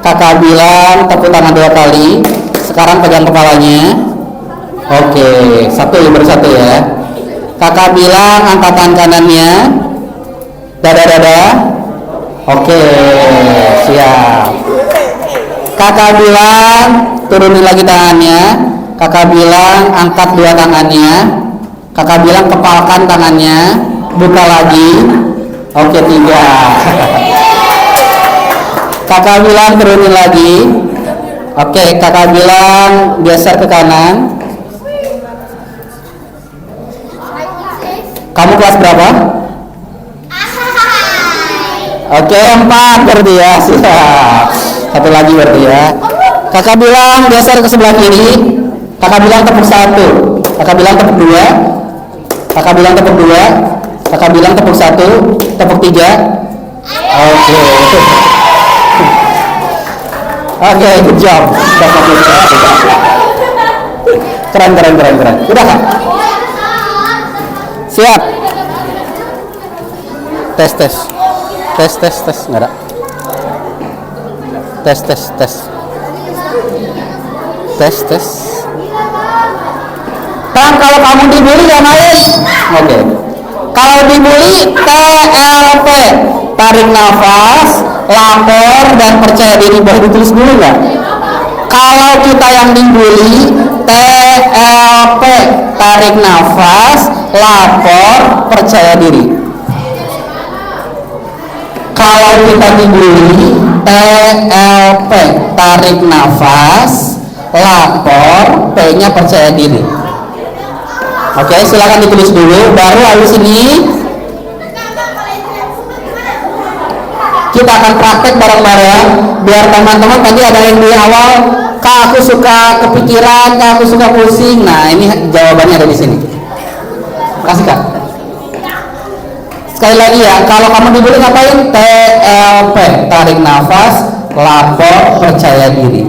Kakak bilang tepuk tangan 2 kali. Sekarang pegang kepalanya. Oke, 1 baru 1 ya. Kakak bilang angkat tangan kanannya. Dada. Oke, siap. Kakak bilang turunin lagi tangannya. Kakak bilang angkat 2 tangannya. Kakak bilang kepalkan tangannya. Buka lagi. Oke, 3. Kakak bilang turunin lagi. Oke, kakak bilang geser ke kanan. Kamu kelas berapa? Oke, 4 berarti ya. Siap. 1 lagi berarti ya. Kakak bilang geser ke sebelah kiri. Kakak bilang tepuk 1. Kakak bilang tepuk 2. Kakak bilang tepuk 2. Kakak bilang tepuk 1. Tepuk 3. Oke. Oke, good job. Keren. Udah kan? Siap. Tes. Nggak ada. Tes. Kan kalau kamu dibully ya main. Oke. Kalau dibully TLP, tarik nafas, lapor, dan percaya diri. Boleh ditulis dulu nggak? Kalau kita yang dibully TLP, tarik nafas, lapor, percaya diri. Kalau kita dibully TLP, tarik nafas, lapor, P-nya percaya diri. Oke, silakan ditulis dulu, baru habis ini kita akan praktek bareng-bareng biar teman-teman nanti ada yang di awal, Kak aku suka kepikiran, Kak aku suka pusing. Nah, ini jawabannya ada di sini. Kasih Kak. Sekali lagi ya, kalau kamu dibeli ngapain? TLP, tarik nafas, lapor, percaya diri.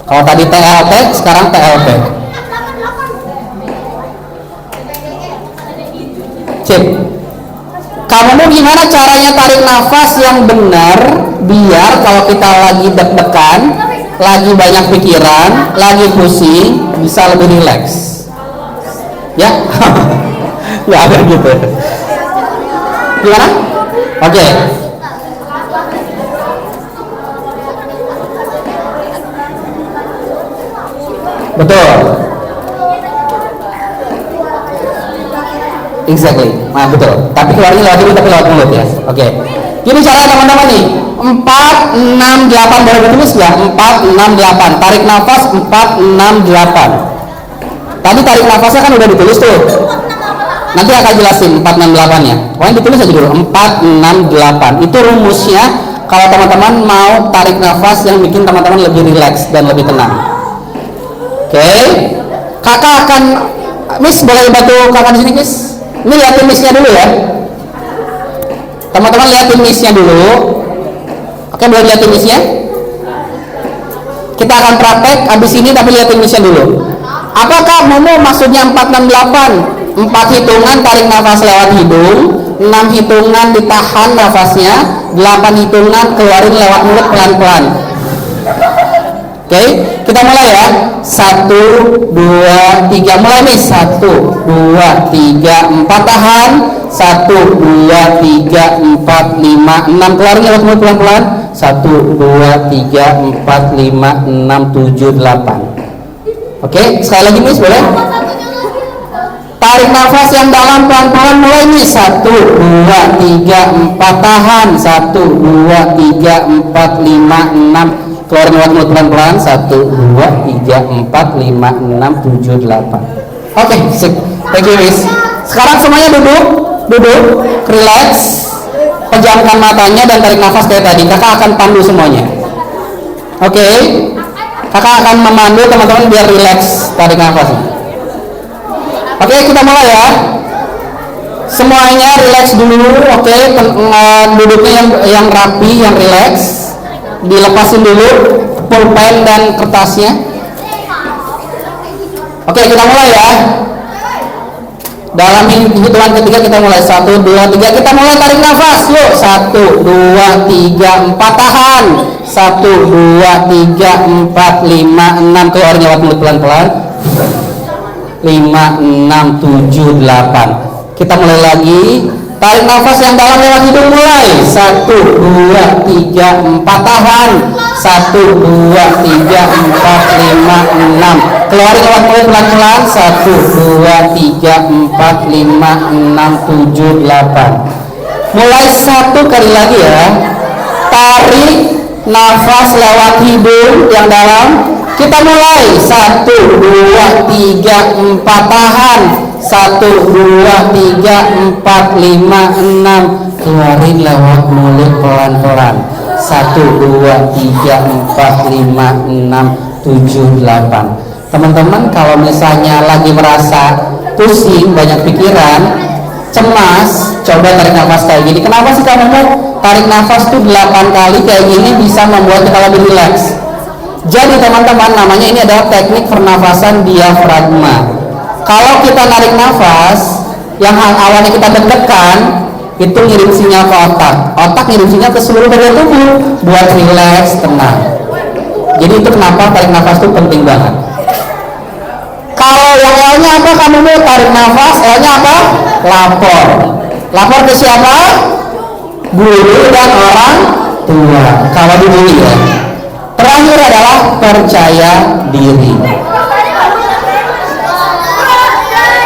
Kalau tadi TLP, sekarang TLP. Cek. Kamu mau gimana caranya tarik nafas yang benar biar kalau kita lagi deg-degan, lagi banyak pikiran, lagi pusing, bisa lebih rileks. Ya? Nggak ada gitu. Gimana? Oke. Betul. Exactly. Nah, betul. Tapi keluarnya lewat dulu, tapi lewat mulut ya. Oke. Gini cara teman-teman nih. 4, 6, 8 boleh ditulis ya? 4, 6, 8. Tarik nafas 4, 6, 8. Tadi tarik nafasnya kan udah ditulis tuh. Nanti akan jelasin 4, 6, 8 nya. Pokoknya ditulis aja dulu 4, 6, 8. Itu rumusnya kalau teman-teman mau tarik nafas yang bikin teman-teman lebih rileks dan lebih tenang. Oke. Kakak akan, Miss boleh bantu kakak di sini, Miss? Ini liatin Miss-nya dulu ya. Teman-teman liatin Miss-nya dulu. Oke, boleh liatin Miss-nya? Kita akan praktek abis ini tapi liatin Miss-nya dulu. Apakah Momo maksudnya 4, 6, 8? 4 hitungan tarik nafas lewat hidung, 6 hitungan ditahan nafasnya, 8 hitungan keluarin lewat mulut pelan-pelan. Oke, kita mulai ya. 1, 2, 3. Mulai nih. 1, 2, 3, 4 tahan. 1, 2, 3, 4, 5, 6 keluarin lewat mulut pelan-pelan. 1, 2, 3, 4, 5, 6, 7, 8. Oke, sekali lagi Miss boleh? Tarik nafas yang dalam pelan-pelan mulai nih. 1, 2, 3, 4 tahan. 1, 2, 3, 4, 5, 6 keluarin lewat mulut pelan-pelan. 1, 2, 3, 4, 5, 6, 7, 8. Oke, sip. Thank you Miss. Sekarang semuanya duduk, relax, pejamkan matanya dan tarik nafas kayak tadi. Kakak akan pandu semuanya. Oke, kakak akan memandu teman-teman biar relax tarik nafasnya. Oke, kita mulai ya. Semuanya relax dulu. Oke, duduknya yang rapi, yang relax. Dilepasin dulu pulpen dan kertasnya. Oke, kita mulai ya. Dalam hitungan ketiga kita mulai. 1, 2, 3. Kita mulai tarik nafas. Yuk. 1, 2, 3, 4 tahan. 1, 2, 3, 4, 5, 6 keluarin lewat mulut pelan-pelan. 5, 6, 7, 8. Kita mulai lagi. Tarik nafas yang dalam lewat hidung mulai. 1, 2, 3, 4 tahan. 1, 2, 3, 4, 5, 6 keluarin lewat mulut pelan-pelan. 1, 2, 3, 4, 5, 6, 7, 8. Mulai 1 kali lagi ya. Tarik nafas lewat hidung yang dalam. Kita mulai. 1, 2, 3, 4 tahan. 1, 2, 3, 4, 5, 6 keluarin lewat mulut pelan-pelan. 1, 2, 3, 4, 5, 6, 7, 8. Teman-teman kalau misalnya lagi merasa pusing, banyak pikiran, cemas, coba tarik nafas kayak gini. Kenapa sih kamu mau tarik nafas tuh 8 kali kayak gini bisa membuat kita lebih rileks. Jadi teman-teman, namanya ini adalah teknik pernafasan diafragma. Kalau kita narik nafas yang awalnya kita deg-degan, itu ngirim sinyal ke otak ngirim sinyal ke seluruh bagian tubuh buat rileks, tenang. Jadi itu kenapa tarik nafas itu penting banget. Kalau yang L-nya apa kamu mau tarik nafas, L-nya apa? Lapor. Lapor ke siapa? Guru dan orang tua. Kalau dulu ya. Terakhir adalah percaya diri.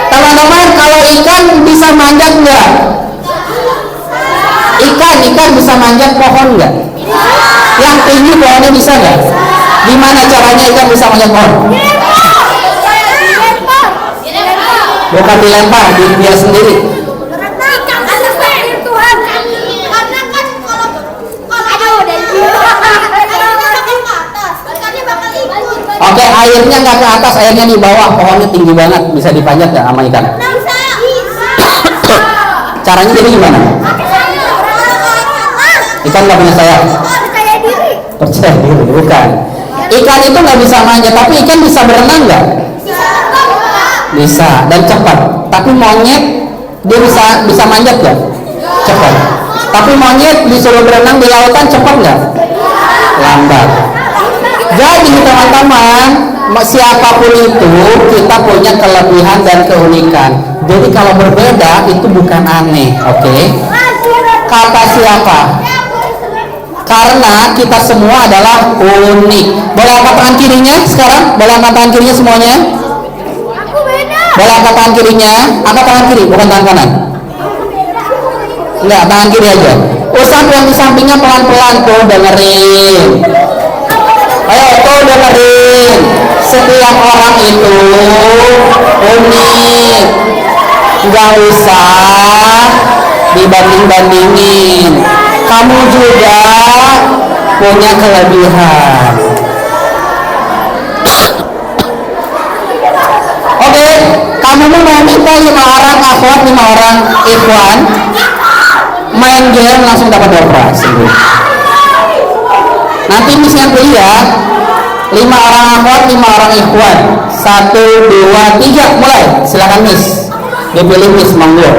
Teman-teman, kalau ikan bisa manjat nggak? Ikan bisa manjat pohon nggak? Yang tinggi pohonnya bisa nggak? Gimana caranya ikan bisa manjat pohon? Bukan dilempar, dia sendiri. Oke, airnya nggak ke atas, airnya di bawah, pohonnya tinggi banget, bisa dipanjat nggak sama ikan? Caranya jadi gimana? Ikan nggak punya sayap. Percaya diri, bukan. Ikan itu nggak bisa manjat, tapi ikan bisa berenang nggak? Bisa, dan cepat. Tapi monyet dia bisa manjat nggak? Cepat. Tapi monyet disuruh berenang di lautan cepat nggak? Lambat. Jadi teman-teman, siapapun itu kita punya kelebihan dan keunikan. Jadi kalau berbeda itu bukan aneh, oke? Kata siapa? Karena kita semua adalah unik. Boleh angkat tangan kirinya sekarang? Boleh angkat tangan kirinya semuanya? Boleh angkat tangan kirinya? Angkat tangan kiri, bukan tangan kanan. Enggak, tangan kiri aja. Usap yang di sampingnya pelan-pelan tuh, dengerin. Ayo tuh dengerin. Setiap orang itu unik. Gak usah dibanding-bandingin. Kamu juga punya kelebihan. Oke, kamu mau minta 5 orang akhwat, 5 orang ikhwan main game langsung dapat door prize. Nanti Miss yang kuliah 5 orang akhwat, 5 orang ikhwan. 1, 2, 3, mulai. Silakan Miss. Dipilih Miss, monggo.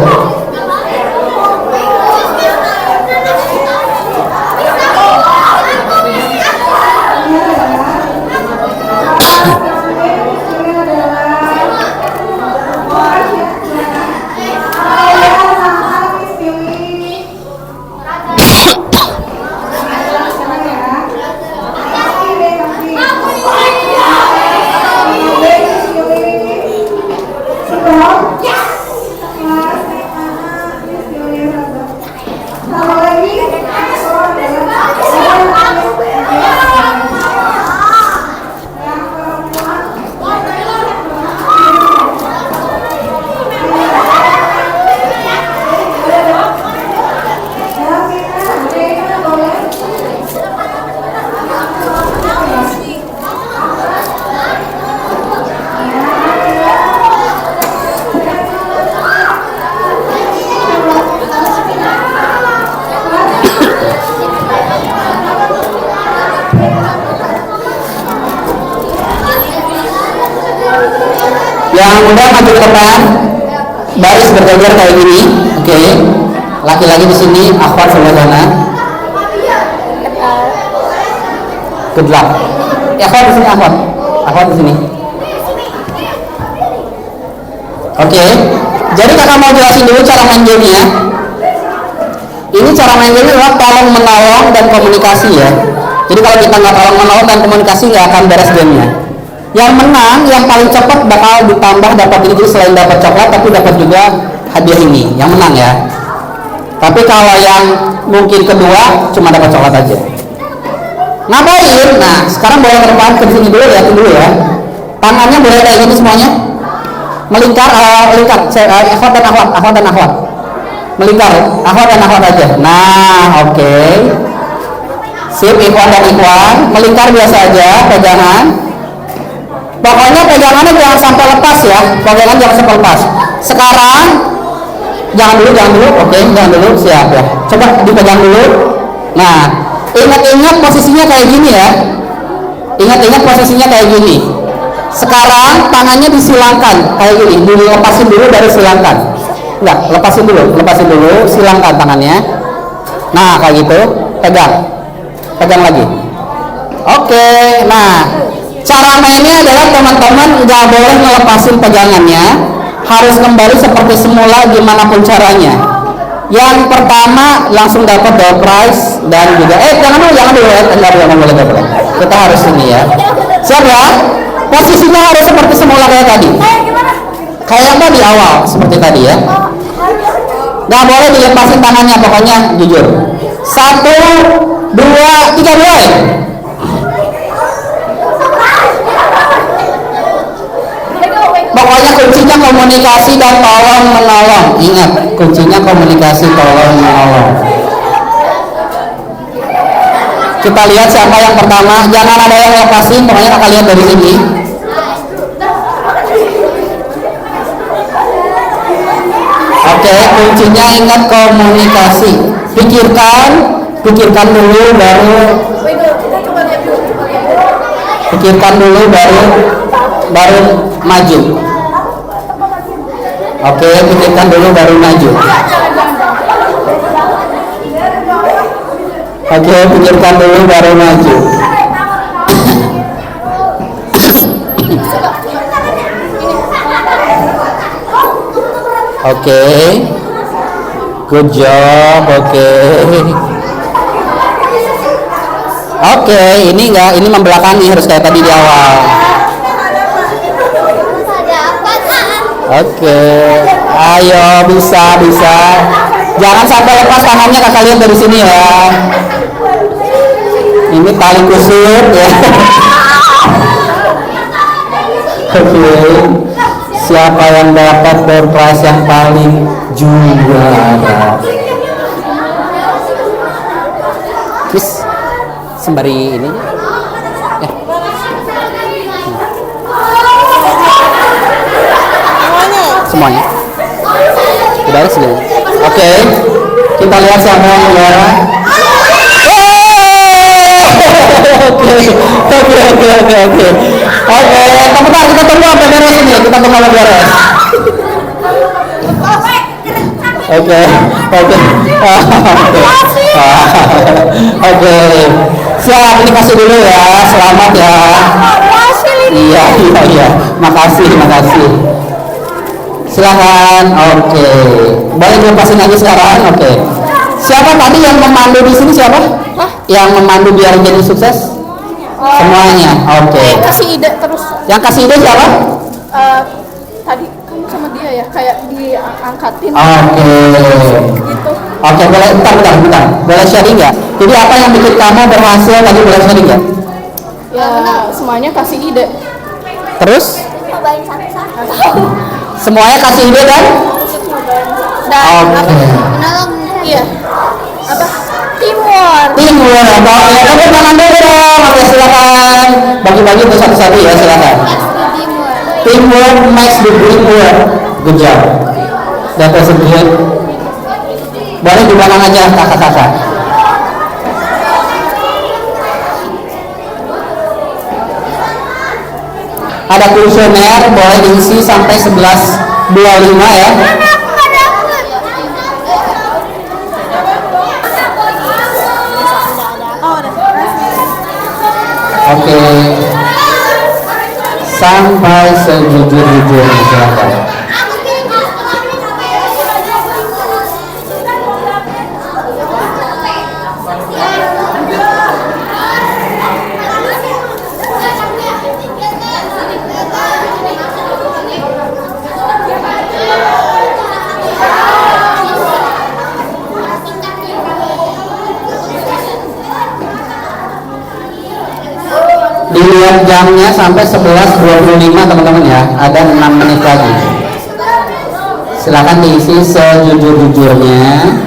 Yang muda maju ke depan, baris berjajar kayak gini, oke. Laki-laki di sini, akhwat sebelah sana. Good luck. Akhwat di sini, akhwat di sini. Oke. Jadi kakak mau jelasin dulu cara main gamenya. Ini cara main game adalah tolong menolong dan komunikasi ya. Jadi kalau kita nggak tolong menolong dan komunikasi nggak akan beres gamenya. Yang menang, yang paling cepat bakal ditambah dapat ini, selain dapat coklat tapi dapat juga hadiah ini. Yang menang ya. Tapi kalau yang mungkin kedua cuma dapat coklat aja. Ngapain? Nah, sekarang boleh ke depan, ke sini dulu ya, dulu ya. Tangannya boleh kayak gini semuanya. Melingkar, lingkar. Akhwat dan akhwat. Melingkar, akhwat dan akhwat aja. Nah, oke. Sip, ikhwan dan ikhwan. Melingkar biasa aja, pegangan. Pokoknya pegangannya jangan sampai lepas ya. Pegangan jangan sampai lepas. Sekarang jangan dulu, oke, jangan dulu, siap ya. Coba dipegang dulu. Nah, ingat-ingat posisinya kayak gini ya. Ingat-ingat posisinya kayak gini. Sekarang tangannya disilangkan kayak gini. Dilepasin dulu dari silangkan. Enggak, lepasin dulu, silangkan tangannya. Nah, kayak gitu. Pegang lagi. Oke, nah. Cara mainnya adalah teman-teman nggak boleh ngelepasin pegangannya, harus kembali seperti semula gimana pun caranya. Yang pertama langsung dapat door prize dan juga jangan dulu ya, enggak boleh. Kita harus ini ya. Siap ya? Posisinya harus seperti semula kayak tadi. Kayak di awal seperti tadi ya. Nggak boleh dilepasin tangannya, pokoknya jujur. 1, 2, 3 mulai. Pokoknya kuncinya komunikasi dan tolong menolong. Ingat, kuncinya komunikasi tolong menolong. Kita lihat siapa yang pertama. Jangan ada yang lepasin, pokoknya kakak lihat dari sini. Oke, kuncinya ingat komunikasi. Pikirkan dulu baru. Pikirkan dulu baru maju. Oke, pikirkan dulu baru maju. Oke, pikirkan dulu baru maju. Oke, good job. Oke, ini membelakangi, harus kayak tadi di awal. Oke, ayo bisa. Jangan sampai lepas tangannya, kakak lihat dari sini ya. Ini tali kusut ya. Oke, siapa yang dapat door prize yang paling juara? Chris, sembari ini ya. Semuanya udah ada segala. Oke, kita lihat siapa yang juara. Oke, teman-teman, kita tunggu sampai beres ini. Kita tunggu sampai beres. Oke. Siap, ini kasih dulu ya. Selamat ya. Iya. Makasih. Silahkan. Oke. Boleh dilepasin lagi sekarang. Oke. Siapa tadi yang memandu di sini, siapa? Yang memandu biar jadi sukses? Semuanya. Oke. Kasih ide terus. Yang kasih ide siapa? Tadi kamu sama dia ya, kayak diangkatin. Oke. Gitu. Oke, boleh bentar. Boleh sharing nggak? Jadi apa yang bikin kamu berhasil tadi, boleh sharing nggak? Ya, semuanya kasih ide. Terus? Cobain satu-satu. Semuanya kasih ide kan? Dan Oke. iya. Apa? Teamwork. Oke, tepuk tangan dulu dong. Oke, silakan. Bagi-bagi untuk satu-satu ya, silakan. Teamwork makes the dream work. Good job. That was good. Boleh diulang aja kakak-kakak. Ada kuesioner, boleh diisi sampai 11.25 ya. Oke. Sampai sejujur-jujurnya, silakan. Dilihat jamnya sampai 11.25 teman-teman ya, ada 6 menit lagi. Silakan diisi sejujur-jujurnya.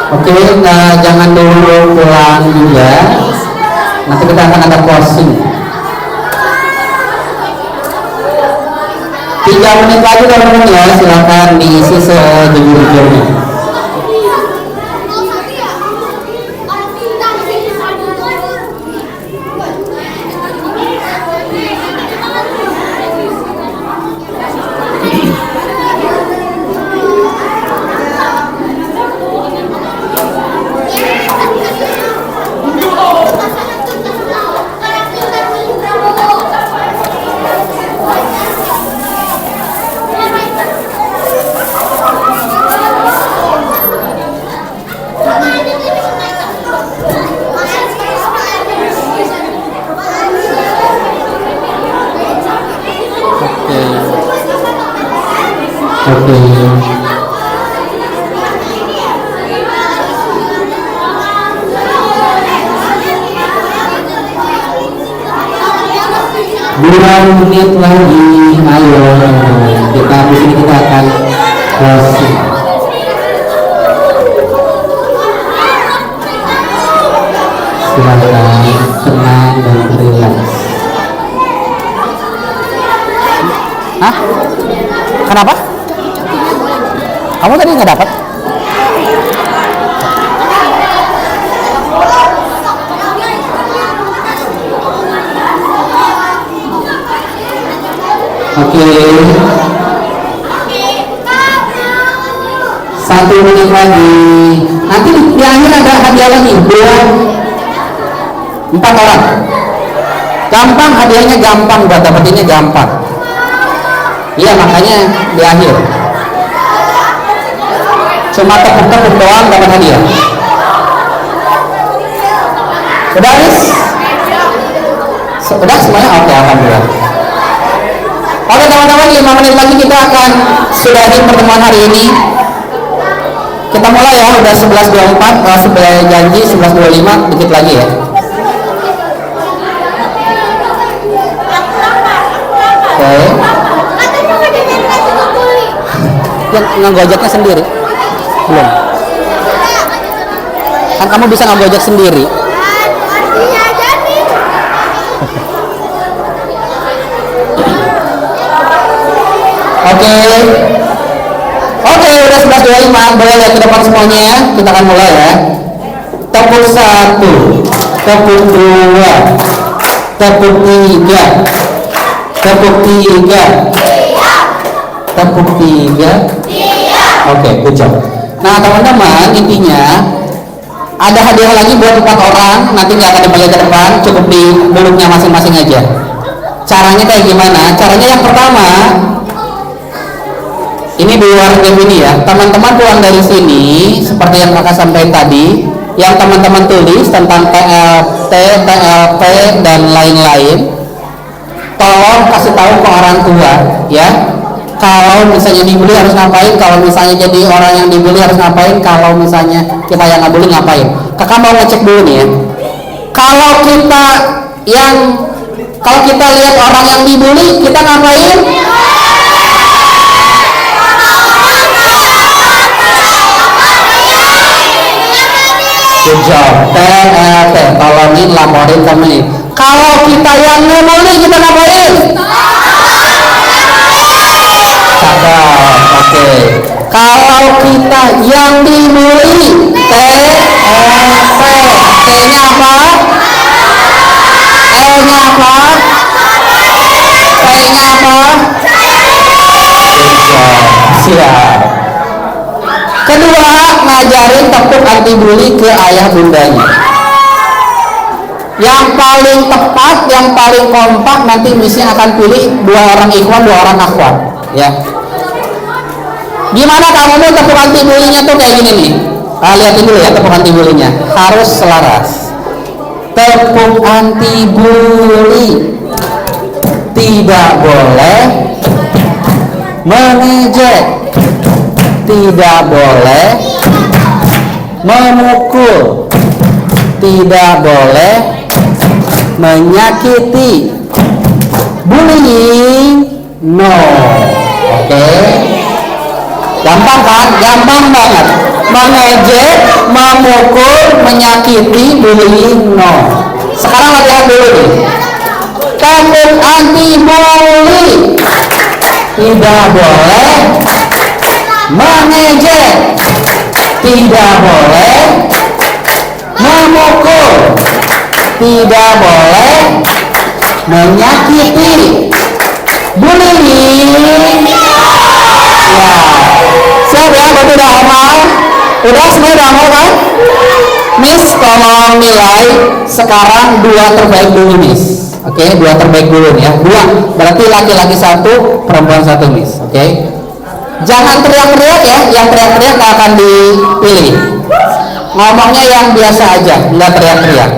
Oke, jangan dulu pulang juga. Nanti kita akan ada closing. 3 menit lagi teman-teman ya, silakan diisi sejujur-jujurnya. Oke. Dua menit lagi, ayo kita di sini kita akan closing. Silakan tenang dan relax. Hah? Kenapa? Kamu tadi nggak dapat? Oke. 1 menit lagi. Nanti di akhir ada hadiah lagi buat 4 orang. Gampang, hadiahnya gampang, buat dapetinnya gampang. Iya, makanya di akhir. Cuma tepuk-tepuk doang dapat hadiah. Udah, Aris? Udah semuanya? Oke, alhamdulillah. Oke teman-teman, 5 menit lagi kita akan sudahi pertemuan hari ini. Kita mulai ya, udah 11.24, sebagai janji 11.25, dikit lagi ya. Oke. Yang ngegojeknya sendiri? Belum. Kan kamu bisa ngegojek sendiri. Oke, udah 11.25, boleh lihat ke depan semuanya ya. Kita akan mulai ya. Tepuk 1, tepuk 2, tepuk 3, tepuk 3, tepuk 3. Oke, good job. Nah teman-teman, intinya ada hadiah lagi buat 4 orang. Nanti nggak akan dibagi ke depan, cukup di mulutnya masing-masing aja. Caranya kayak gimana? Caranya yang pertama, ini di luar game ini ya, teman-teman pulang dari sini seperti yang kakak sampaikan tadi, yang teman-teman tulis tentang TLT, TLP dan lain-lain, tolong kasih tahu ke orang tua ya. Kalau misalnya dibeli harus ngapain, kalau misalnya jadi orang yang dibeli harus ngapain, kalau misalnya kita yang nggak beli ngapain. Kakak mau ngecek dulu nih ya. Kalau kita lihat orang yang dibully, kita ngapain? Good job. TLT, tolongin laporin temen. Kalau kita yang ngebully, kita ngapain? Cakep. Oke. Kalau kita yang dibully, TLP. T-nya apa? E-nya apa? P-nya apa? Siap. Kedua, ngajarin tepuk anti bully ke ayah bundanya. Yang paling tepat, yang paling kompak, nanti misinya akan pilih 2 orang ikhwan, 2 orang akhwat ya. Gimana kamu mau tepuk anti bully-nya tuh kayak gini nih. Lihatin dulu ya tepuk anti bully-nya. Harus selaras. Tepuk anti bully. Tidak boleh mengejek, tidak boleh memukul, tidak boleh menyakiti. Bullying no. Oke. Gampang kan? Gampang banget. Mengejek, memukul, menyakiti, bullying no. Sekarang latihan dulu nih. Tepuk anti bully. Tidak boleh mengejek, tidak boleh memukul, tidak boleh menyakiti. Bullying ya. Siap ya, berarti udah hafal? Udah semuanya udah hafal kan? Miss tolong nilai sekarang 2 terbaik dulu Miss. Oke, 2 terbaik dulu nih ya. 2, berarti laki-laki 1, perempuan 1 Miss. Oke. Jangan teriak-teriak ya, yang teriak-teriak nggak akan dipilih. Ngomongnya yang biasa aja, nggak teriak-teriak.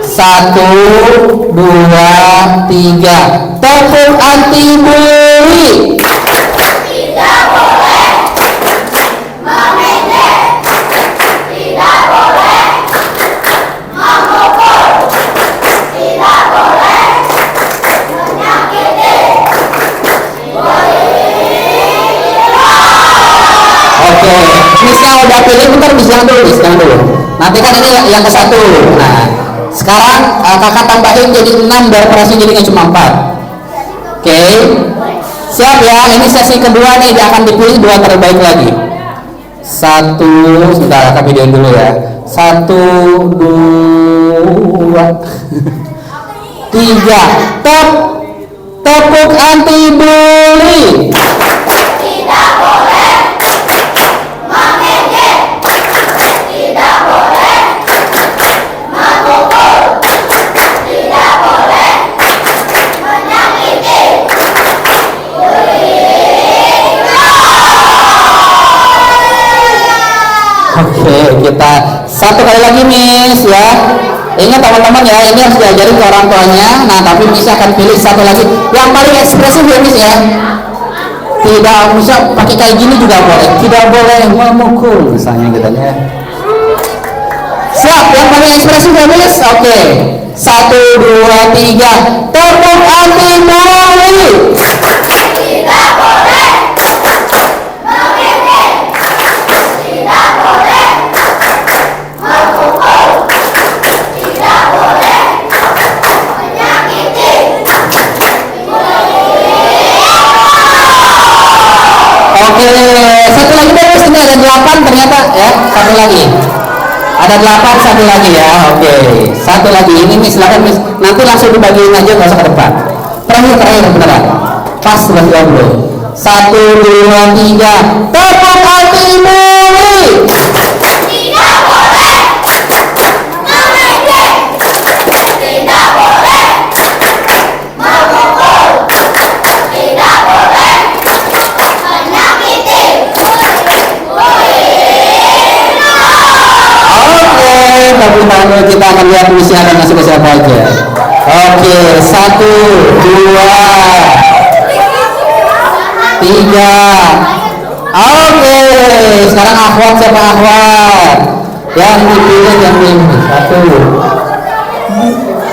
1, 2, 3. Tepuk anti bully. Oke, Misnya udah pilih, bentar Mis, jangan dulu. Nanti kan ini yang ke satu. Nah, sekarang kakak tambahin jadi 6 biar operasi jadinya cuma 4. Oke, siap ya. Ini sesi kedua nih, dia akan dipilih 2 terbaik lagi. 1, sebentar kakak videoin dulu ya. 1, 2, 3. Tepuk anti bully. Oke, kita satu kali lagi Miss ya. Ingat teman-teman ya, ini harus diajarin ke orang tuanya. Nah, tapi Miss akan pilih satu lagi yang paling ekspresif ya Miss ya. Tidak bisa pakai kayak gini juga boleh. Tidak boleh memukul misalnya gitu ya. Siap, yang paling ekspresif ya Miss. Oke. 1, 2, 3. Tepuk anti bully. Oke, satu lagi deh Miss, ini ada 8 ternyata ya, satu lagi. Ada 8, satu lagi ya. Oke, satu lagi ini Miss, silakan Miss. Nanti langsung dibagiin aja, nggak usah ke depan. Terakhir beneran. Pas sudah 20. 1, 2, 3. Tepuk anti bully. Kita akan lihat misi akan masuk ke siapa aja. Oke, 1, 2, 3. Oke, sekarang akhwat, siapa akhwat? Yang dipilih yang ini. 1.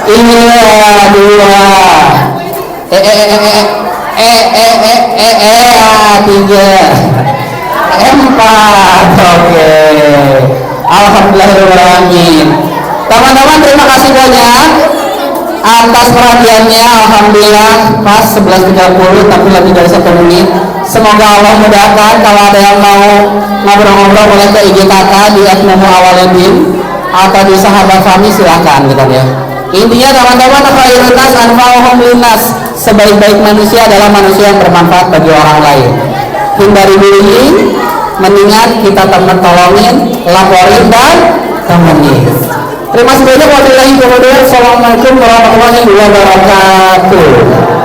Iya, 2. 3. 4. Oke. Alhamdulillahirrahmanirrahim. Teman-teman terima kasih banyak atas perhatiannya. Alhamdulillah pas 11.30 tapi lebih dari 1 menit. Semoga Allah mudahkan. Kalau ada yang mau ngobrol-ngobrol boleh ke IG kakak di @momoawaludin atau di sahabat kami, silakan gitu ya. Intinya teman-teman, khairunas anfa'uhum linnas, sebaik-baik manusia adalah manusia yang bermanfaat bagi orang lain. Hindari bullying, mendingan kita tolongin, laporin dan temenin. Terima kasih banyak. Wassalamualaikum warahmatullahi wabarakatuh.